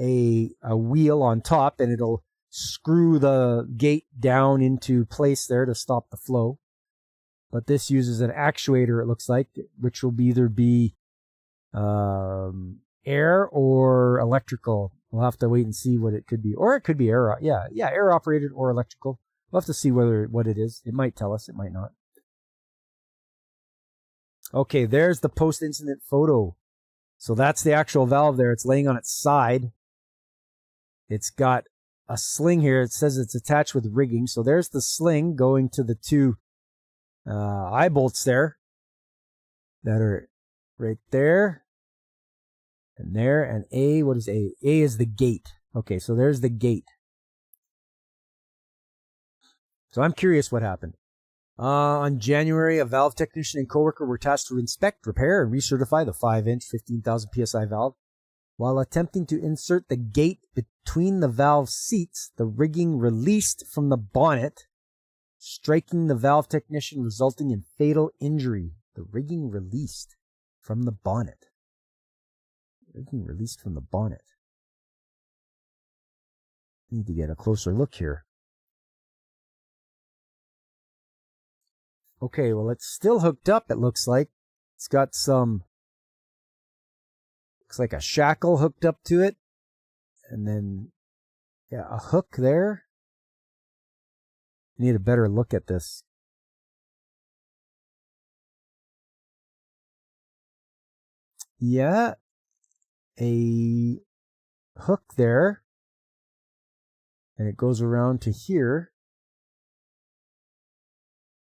a wheel on top and it'll screw the gate down into place there to stop the flow. But this uses an actuator, it looks like, which will either be air or electrical. We'll have to wait and see what it could be. Or it could be air. Yeah, air operated or electrical. We'll have to see what it is. It might tell us. It might not. Okay, there's the post-incident photo. So that's the actual valve there. It's laying on its side. It's got a sling here. It says it's attached with rigging. So there's the sling going to the 2 eye bolts there that are right there. And there, and A, what is A? A is the gate. Okay, so there's the gate. So I'm curious what happened. On January, a valve technician and coworker were tasked to inspect, repair, and recertify the 5-inch, 15,000 psi valve. While attempting to insert the gate between the valve seats, the rigging released from the bonnet, striking the valve technician, resulting in fatal injury. The rigging released from the bonnet. Released from the bonnet. Need to get a closer look here. Okay, well, it's still hooked up, it looks like. It's got some, looks like a shackle hooked up to it. And then, yeah, a hook there. Need a better look at this. Yeah. A hook there, and it goes around to here.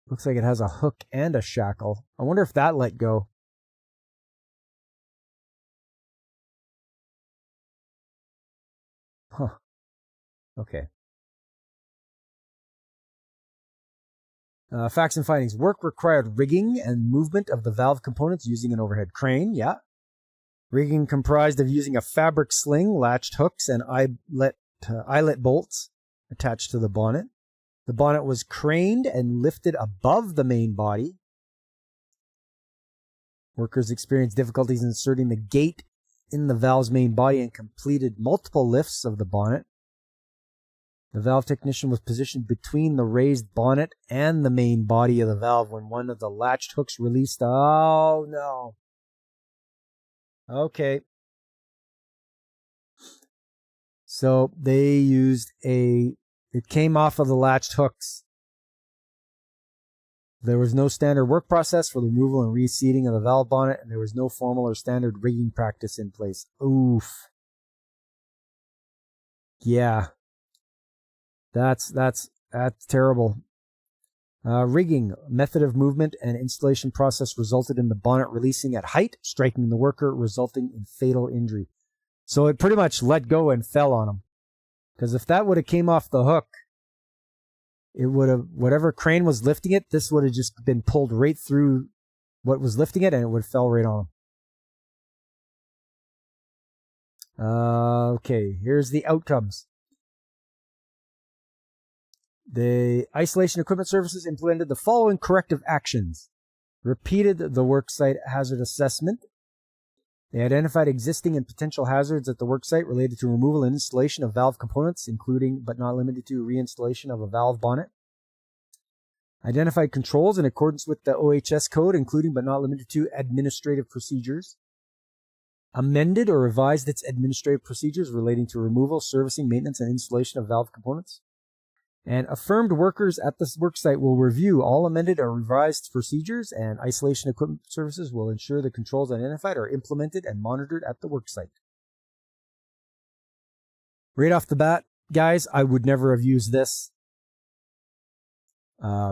Looks like it has a hook and a shackle. I wonder if that let go. Huh. Okay. Facts and findings. Work required rigging and movement of the valve components using an overhead crane. Yeah. Rigging comprised of using a fabric sling, latched hooks, and eyelet bolts attached to the bonnet. The bonnet was craned and lifted above the main body. Workers experienced difficulties inserting the gate in the valve's main body and completed multiple lifts of the bonnet. The valve technician was positioned between the raised bonnet and the main body of the valve when one of the latched hooks released. Oh, no. Okay. So they used it came off of the latched hooks. There was no standard work process for the removal and reseating of the valve bonnet, and there was no formal or standard rigging practice in place. Oof. Yeah. That's terrible. Rigging, method of movement, and installation process resulted in the bonnet releasing at height, striking the worker, resulting in fatal injury. So it pretty much let go and fell on him. Because if that would have came off the hook, it would have, whatever crane was lifting it, this would have just been pulled right through what was lifting it, and it would have fell right on him. Okay, here's the outcomes. The isolation equipment services implemented the following corrective actions. Repeated the worksite hazard assessment. They identified existing and potential hazards at the worksite related to removal and installation of valve components, including but not limited to reinstallation of a valve bonnet. Identified controls in accordance with the OHS code, including but not limited to administrative procedures. Amended or revised its administrative procedures relating to removal, servicing, maintenance, and installation of valve components. And affirmed workers at the worksite will review all amended or revised procedures, and isolation equipment services will ensure the controls identified are implemented and monitored at the worksite. Right off the bat, guys, I would never have used this. I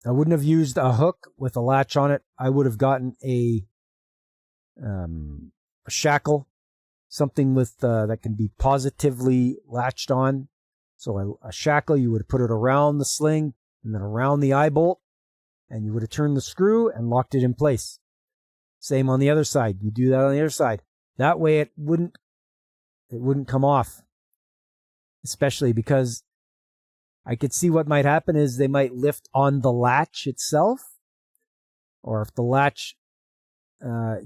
wouldn't have used a hook with a latch on it. I would have gotten a shackle, something with that can be positively latched on. So a shackle, you would put it around the sling and then around the eye bolt, and you would have turned the screw and locked it in place. Same on the other side. You do that on the other side. That way it wouldn't come off. Especially because I could see what might happen is they might lift on the latch itself, or if the latch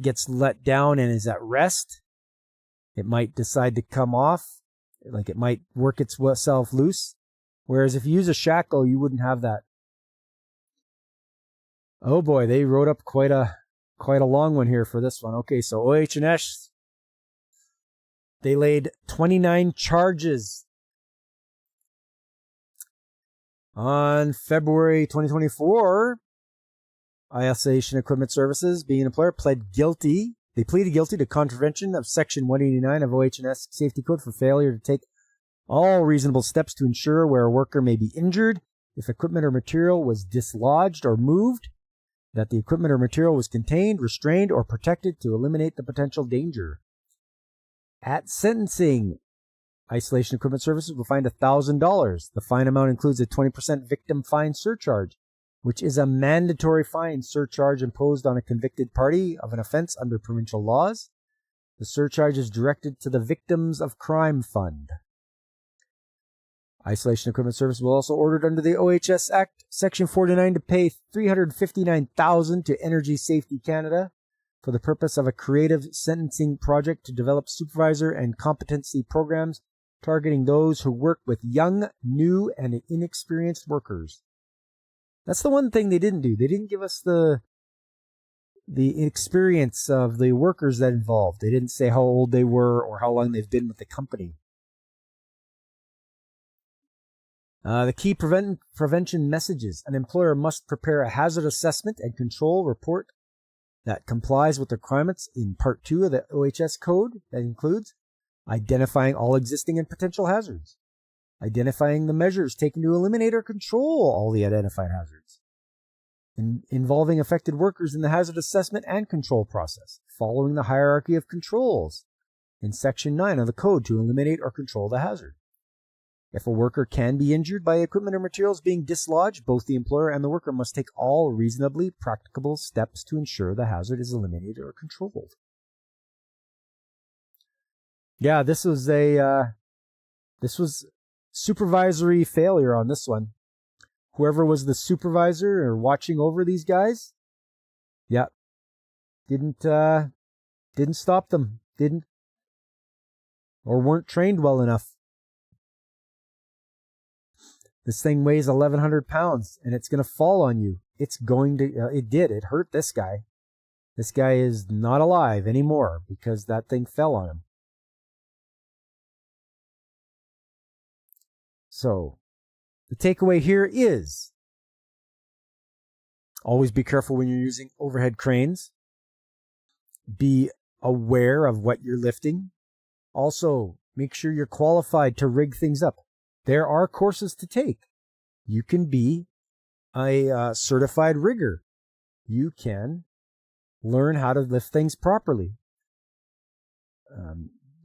gets let down and is at rest, it might decide to come off. Like it might work itself loose. Whereas if you use a shackle, you wouldn't have that. Oh boy, they wrote up quite a long one here for this one. Okay, so OH&S, they laid 29 charges on February 2024. Isolation Equipment Services, being an employer, pled guilty. They pleaded guilty to contravention of Section 189 of OH&S Safety Code for failure to take all reasonable steps to ensure where a worker may be injured if equipment or material was dislodged or moved, that the equipment or material was contained, restrained, or protected to eliminate the potential danger. At sentencing, Isolation Equipment Services will fine $1,000. The fine amount includes a 20% victim fine surcharge, which is a mandatory fine surcharge imposed on a convicted party of an offense under provincial laws. The surcharge is directed to the Victims of Crime Fund. Isolation Equipment Service will also ordered under the OHS Act, Section 49, to pay $359,000 to Energy Safety Canada for the purpose of a creative sentencing project to develop supervisor and competency programs targeting those who work with young, new, and inexperienced workers. That's the one thing they didn't do. They didn't give us the experience of the workers that involved. They didn't say how old they were or how long they've been with the company. The key prevention messages. An employer must prepare a hazard assessment and control report that complies with the requirements in Part 2 of the OHS code. That includes identifying all existing and potential hazards, identifying the measures taken to eliminate or control all the identified hazards, involving affected workers in the hazard assessment and control process, following the hierarchy of controls in Section 9 of the code to eliminate or control the hazard. If a worker can be injured by equipment or materials being dislodged, both the employer and the worker must take all reasonably practicable steps to ensure the hazard is eliminated or controlled. Yeah, this was supervisory failure on this one. Whoever was the supervisor or watching over these guys, yeah, didn't stop them, or weren't trained well enough. This thing weighs 1,100 pounds, and it's going to fall on you. It's going to, it hurt this guy. This guy is not alive anymore because that thing fell on him. So, the takeaway here is always be careful when you're using overhead cranes. Be aware of what you're lifting. Also, make sure you're qualified to rig things up. There are courses to take. You can be a certified rigger. You can learn how to lift things properly.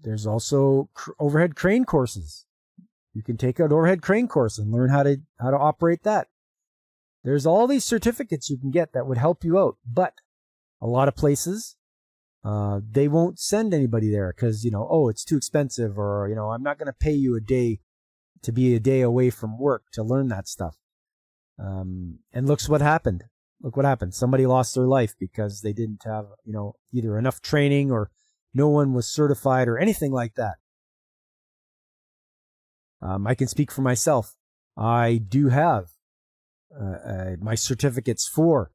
There's also overhead crane courses. You can take an overhead crane course and learn how to operate that. There's all these certificates you can get that would help you out. But a lot of places, they won't send anybody there because, oh, it's too expensive, or, I'm not going to pay you a day to be a day away from work to learn that stuff. And look what happened. Look what happened. Somebody lost their life because they didn't have, either enough training or no one was certified or anything like that. I can speak for myself. I do have my certificates for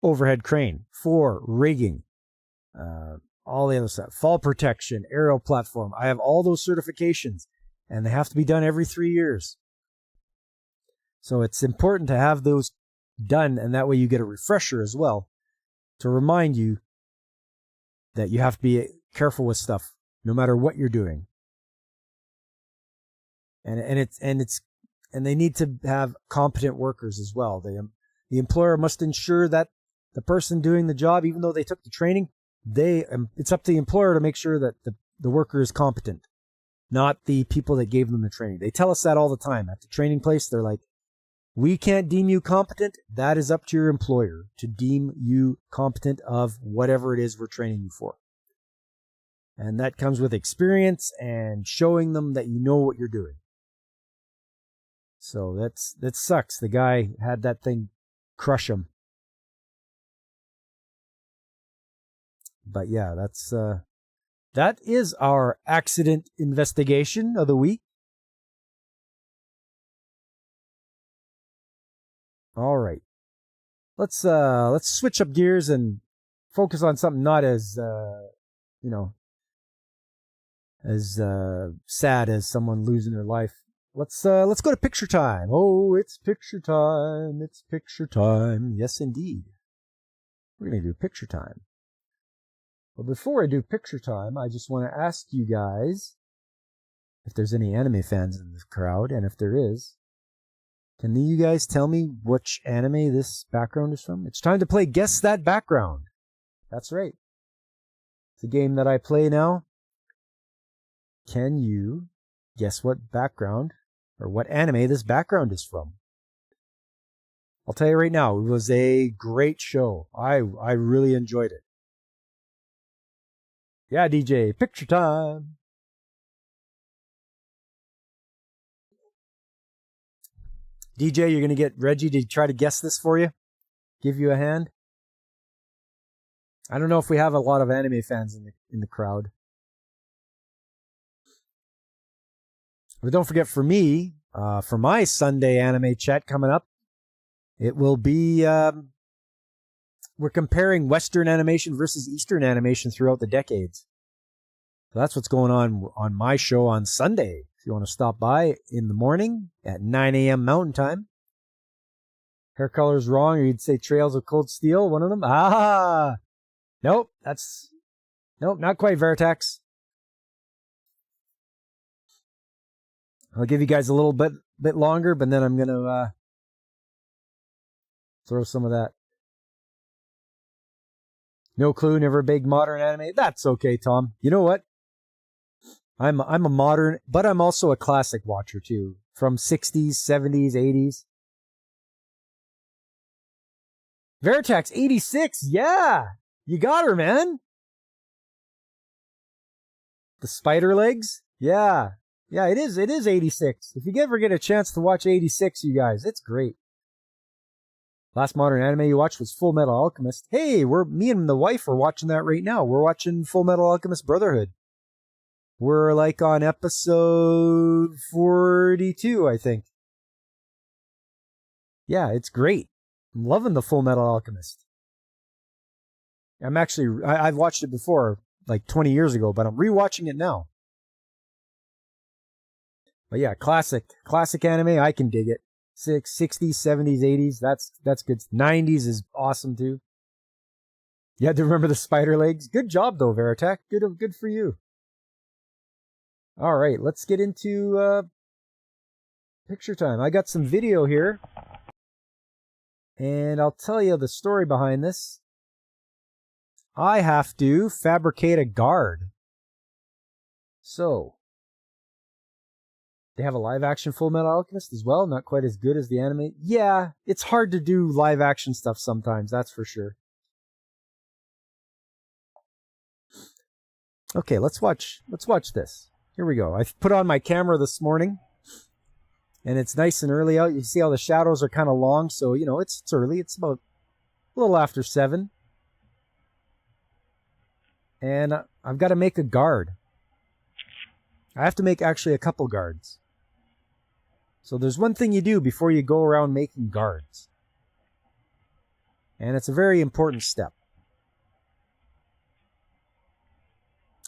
overhead crane, for rigging, all the other stuff, fall protection, aerial platform. I have all those certifications, and they have to be done every 3 years. So it's important to have those done, and that way you get a refresher as well to remind you that you have to be careful with stuff no matter what you're doing. And they need to have competent workers as well. The employer must ensure that the person doing the job, even though they took the training, it's up to the employer to make sure that the worker is competent, not the people that gave them the training. They tell us that all the time at the training place. They're like, we can't deem you competent. That is up to your employer to deem you competent of whatever it is we're training you for. And that comes with experience and showing them that you know what you're doing. So that sucks. The guy had that thing crush him. But yeah, that is our accident investigation of the week. All right. Let's switch up gears and focus on something not as as sad as someone losing their life. Let's go to picture time. Oh, it's picture time. It's picture time. Yes, indeed. We're going to do picture time. But before I do picture time, I just want to ask you guys if there's any anime fans in this crowd, and if there is, can you guys tell me which anime this background is from? It's time to play Guess That Background. That's right. It's a game that I play now. Can you guess what background or what anime this background is from? I'll tell you right now, it was a great show. I really enjoyed it. Yeah, DJ, picture time. DJ, you're going to get Reggie to try to guess this for you? Give you a hand? I don't know if we have a lot of anime fans in the crowd. But don't forget, for me, for my Sunday anime chat coming up, it will be, we're comparing Western animation versus Eastern animation throughout the decades. So that's what's going on my show on Sunday. If you want to stop by in the morning at 9 a.m. Mountain Time. Hair color's wrong, or you'd say Trails of Cold Steel, one of them. Ah! Nope, not quite Veritex. I'll give you guys a little bit longer, but then I'm going to throw some of that. No clue, never a big modern anime. That's okay, Tom. You know what? I'm a modern, but I'm also a classic watcher too. From 60s, 70s, 80s. Veritex 86, yeah! You got her, man! The spider legs? Yeah. Yeah, it is 86. If you ever get a chance to watch 86, you guys, it's great. Last modern anime you watched was Full Metal Alchemist. Hey, me and the wife are watching that right now. We're watching Full Metal Alchemist Brotherhood. We're like on episode 42, I think. Yeah, it's great. I'm loving the Full Metal Alchemist. I've watched it before, like 20 years ago, but I'm rewatching it now. But yeah, classic anime. I can dig it. 60s, 70s, 80s. That's good. 90s is awesome too. You had to remember the spider legs. Good job though, Veritech. Good for you. All right, let's get into picture time. I got some video here, and I'll tell you the story behind this. I have to fabricate a guard. So, they have a live-action Full Metal Alchemist as well. Not quite as good as the anime. Yeah, it's hard to do live-action stuff sometimes, that's for sure. Okay, let's watch this. Here we go. I put on my camera this morning, and it's nice and early out. You see how the shadows are kind of long, so you know it's early. It's about a little after 7. And I've got to make a guard. I have to make actually a couple guards. So there's one thing you do before you go around making guards. And it's a very important step.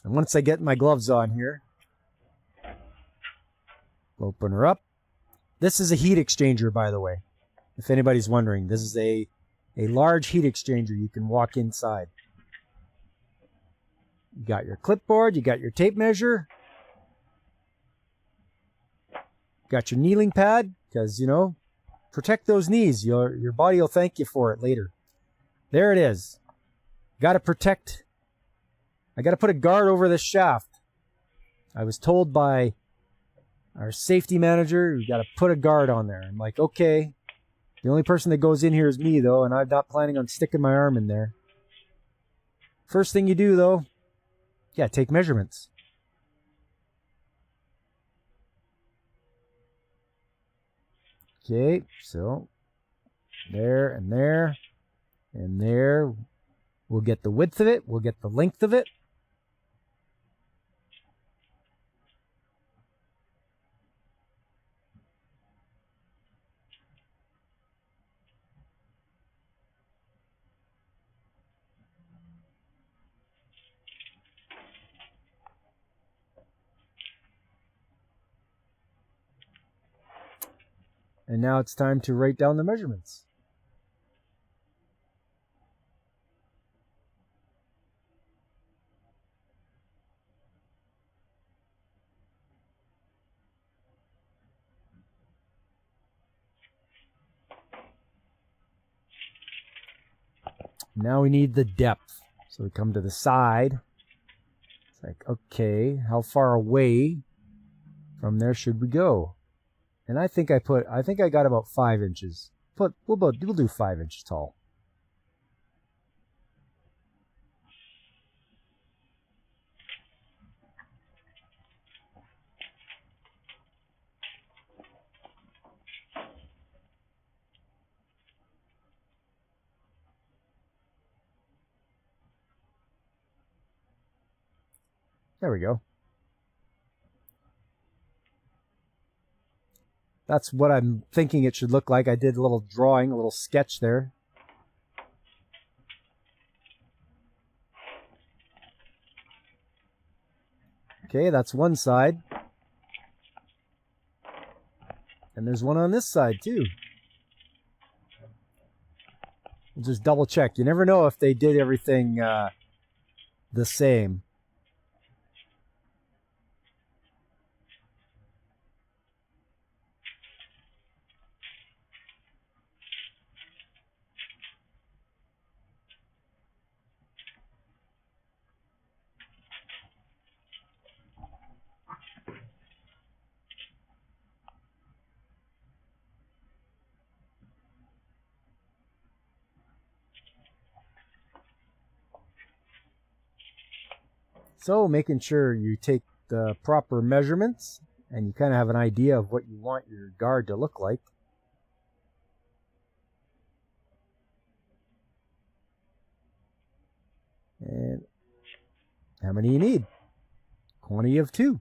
And once I get my gloves on here, open her up. This is a heat exchanger, by the way. If anybody's wondering, this is a large heat exchanger. You can walk inside. You got your clipboard, you got your tape measure, got your kneeling pad, because, you know, protect those knees. Your body will thank you for it later. There it is. Got to protect. I got to put a guard over this shaft. I was told by our safety manager, we got to put a guard on there. I'm like, okay. The only person that goes in here is me, though, and I'm not planning on sticking my arm in there. First thing you do, though, yeah, take measurements. Okay, so there and there and there. We'll get the width of it. We'll get the length of it. And now it's time to write down the measurements. Now we need the depth. So we come to the side. It's like, okay, how far away from there should we go? And I think I got about 5 inches. We'll do 5 inches tall. There we go. That's what I'm thinking it should look like. I did a little drawing, a little sketch there. Okay, that's one side. And there's one on this side, too. We'll just double check. You never know if they did everything the same. So making sure you take the proper measurements and you kind of have an idea of what you want your guard to look like. And how many you need? Quantity of 2.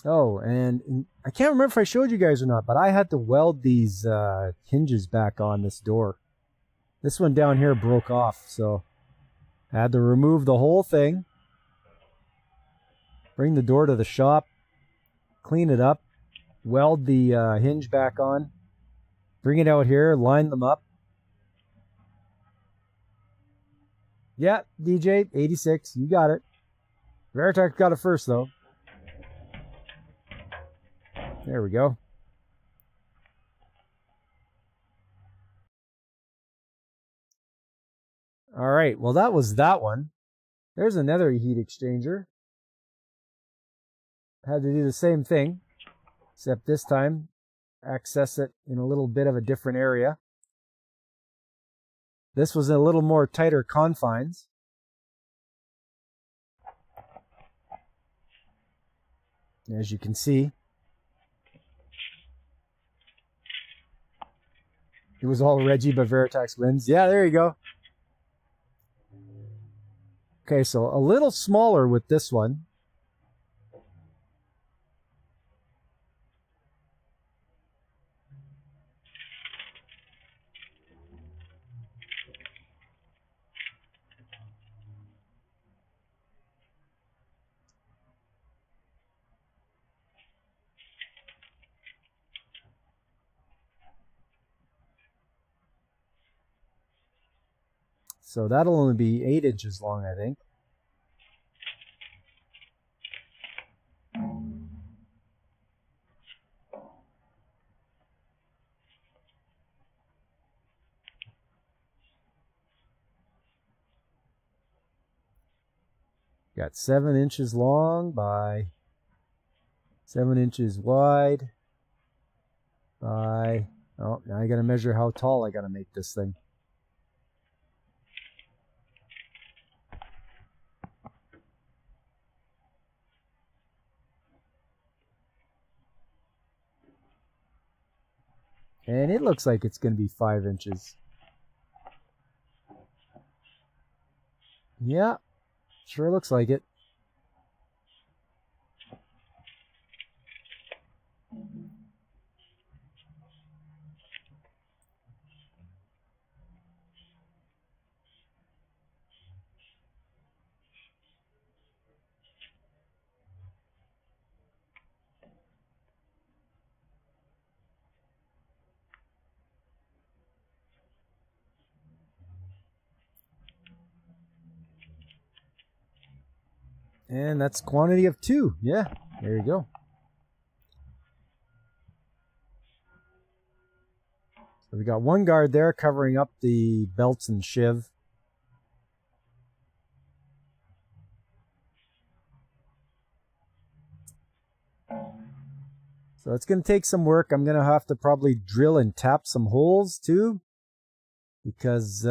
Oh, and I can't remember if I showed you guys or not, but I had to weld these hinges back on this door. This one down here broke off, so I had to remove the whole thing, bring the door to the shop, clean it up, weld the hinge back on, bring it out here, line them up. Yeah, DJ, 86, you got it. Veritek got it first, though. There we go. All right, well, that was that one. There's another heat exchanger. Had to do the same thing, except this time access it in a little bit of a different area. This was a little more tighter confines. As you can see, it was all Reggie but Veritex wins. Yeah, there you go. Okay, so a little smaller with this one. So that'll only be 8 inches long, I think. Got 7 inches long by 7 inches wide by, oh, now I got to measure how tall I got to make this thing. And it looks like it's going to be 5 inches. Yeah, sure looks like it. And that's quantity of 2. Yeah, there you go. So we got one guard there covering up the belts and shiv. So it's going to take some work. I'm going to have to probably drill and tap some holes too, because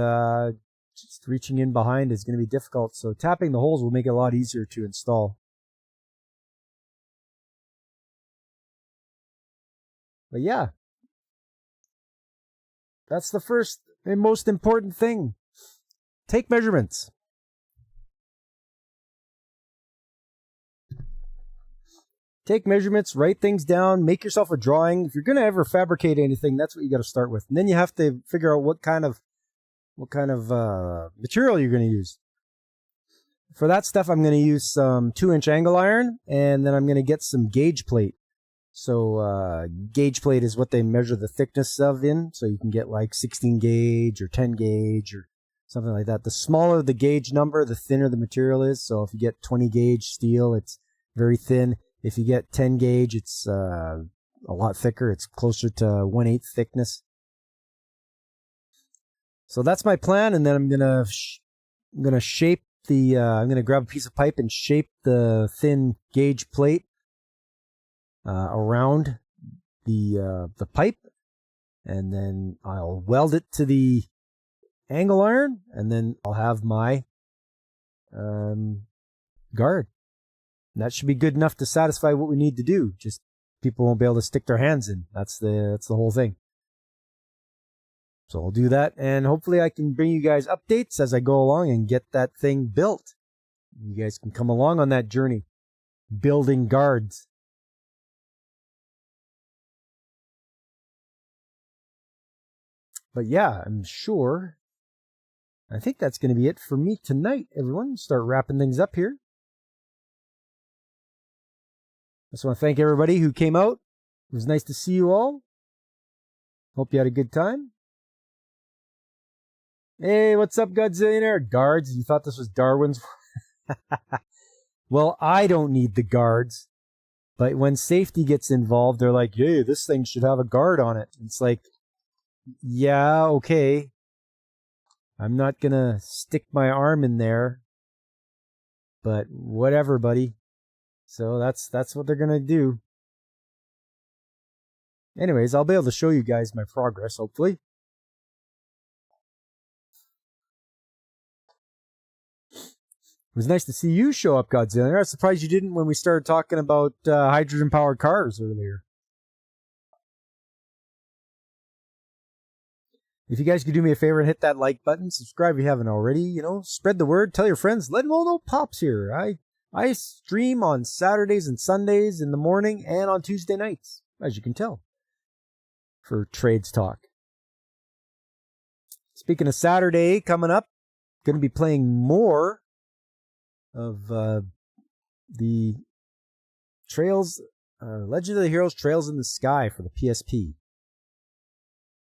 just reaching in behind is going to be difficult. So tapping the holes will make it a lot easier to install. But yeah, that's the first and most important thing. Take measurements. Take measurements, write things down, make yourself a drawing. If you're going to ever fabricate anything, that's what you got to start with. And then you have to figure out what kind of material you're going to use. For that stuff, I'm going to use some 2-inch angle iron, and then I'm going to get some gauge plate. So gauge plate is what they measure the thickness of in. So you can get like 16 gauge or 10 gauge or something like that. The smaller the gauge number, the thinner the material is. So if you get 20 gauge steel, it's very thin. If you get 10 gauge, it's a lot thicker. It's closer to 1/8 thickness. So that's my plan, and then I'm gonna shape the. I'm gonna grab a piece of pipe and shape the thin gauge plate around the pipe, and then I'll weld it to the angle iron, and then I'll have my guard. And that should be good enough to satisfy what we need to do. Just people won't be able to stick their hands in. That's the whole thing. So I'll do that, and hopefully I can bring you guys updates as I go along and get that thing built. You guys can come along on that journey, building guards. But yeah, I think that's going to be it for me tonight, everyone. Start wrapping things up here. I just want to thank everybody who came out. It was nice to see you all. Hope you had a good time. Hey, what's up, Godzillionaire? Guards, you thought this was Darwin's? Well, I don't need the guards. But when safety gets involved, they're like, hey, this thing should have a guard on it. It's like, yeah, okay. I'm not going to stick my arm in there, but whatever, buddy. So that's what they're going to do. Anyways, I'll be able to show you guys my progress, hopefully. It was nice to see you show up, Godzilla. I was surprised you didn't when we started talking about hydrogen-powered cars earlier. If you guys could do me a favor and hit that like button, subscribe if you haven't already, spread the word, tell your friends, let them all know Pop's here. I stream on Saturdays and Sundays in the morning and on Tuesday nights, as you can tell, for Trades Talk. Speaking of Saturday coming up, going to be playing more of the Trails, Legend of the Heroes Trails in the Sky for the PSP.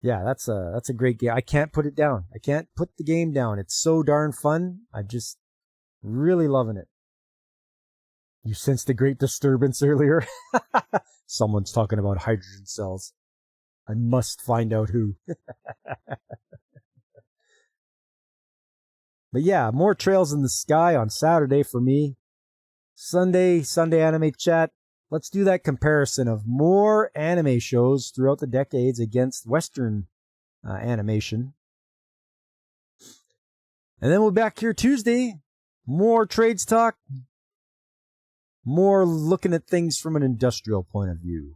Yeah, that's a great game. I can't put it down. I can't put the game down. It's so darn fun. I'm just really loving it. You sensed a great disturbance earlier? Someone's talking about hydrogen cells. I must find out who. But yeah, more Trails in the Sky on Saturday for me. Sunday Anime Chat. Let's do that comparison of more anime shows throughout the decades against Western animation. And then we'll be back here Tuesday. More Trades Talk. More looking at things from an industrial point of view.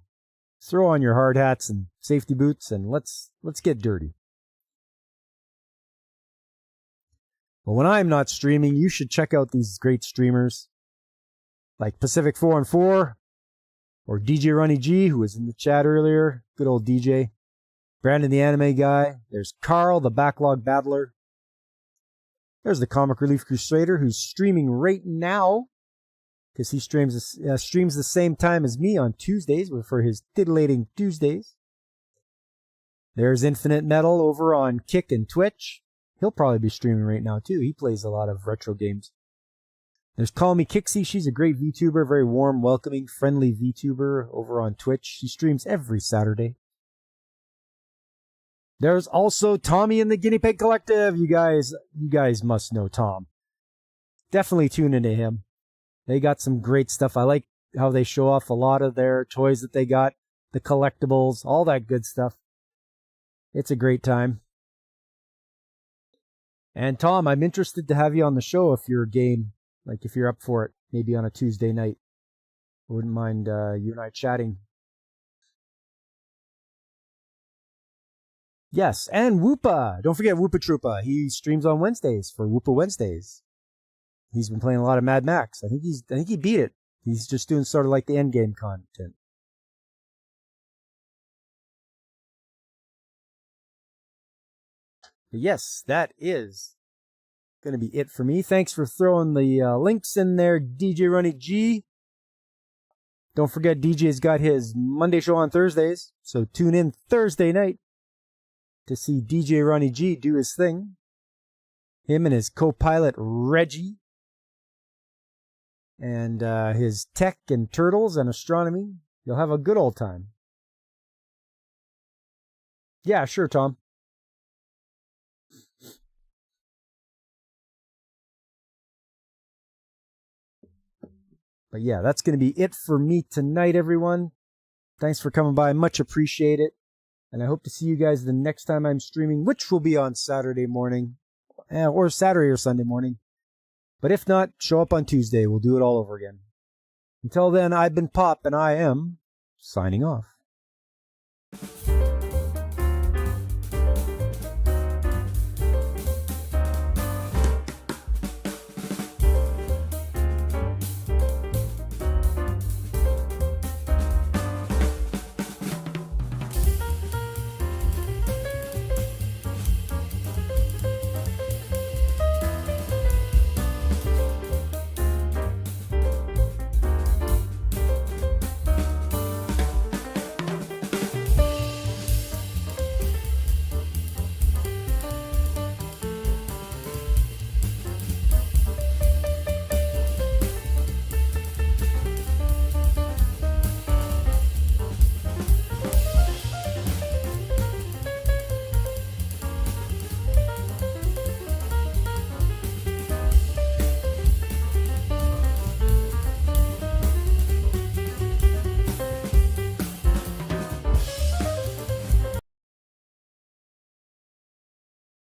Throw on your hard hats and safety boots and let's get dirty. But when I'm not streaming, you should check out these great streamers like Pacific 4 and 4 or DJ Ronnie G, who was in the chat earlier. Good old DJ. Brandon the Anime Guy. There's Carl, the Backlog Battler. There's the Comic Relief Crusader, who's streaming right now because he streams the same time as me on Tuesdays for his titillating Tuesdays. There's Infinite Metal over on Kick and Twitch. He'll probably be streaming right now, too. He plays a lot of retro games. There's Call Me Kixie. She's a great VTuber, very warm, welcoming, friendly VTuber over on Twitch. She streams every Saturday. There's also Tommy and the Guinea Pig Collective. You guys must know Tom. Definitely tune into him. They got some great stuff. I like how they show off a lot of their toys that they got, the collectibles, all that good stuff. It's a great time. And Tom, I'm interested to have you on the show if you're game, like if you're up for it, maybe on a Tuesday night. I wouldn't mind you and I chatting. Yes, and Whoopa. Don't forget Whoopa Troopa. He streams on Wednesdays for Whoopa Wednesdays. He's been playing a lot of Mad Max. I think he beat it. He's just doing sort of like the end game content. But yes, that is going to be it for me. Thanks for throwing the links in there, DJ Ronnie G. Don't forget, DJ's got his Monday show on Thursdays, so tune in Thursday night to see DJ Ronnie G do his thing. Him and his co-pilot Reggie. And his tech and turtles and astronomy. You'll have a good old time. Yeah, sure, Tom. But yeah, that's going to be it for me tonight, everyone. Thanks for coming by. Much appreciate it. And I hope to see you guys the next time I'm streaming, which will be on Saturday morning. Or Saturday or Sunday morning. But if not, show up on Tuesday. We'll do it all over again. Until then, I've been Pop, and I am signing off.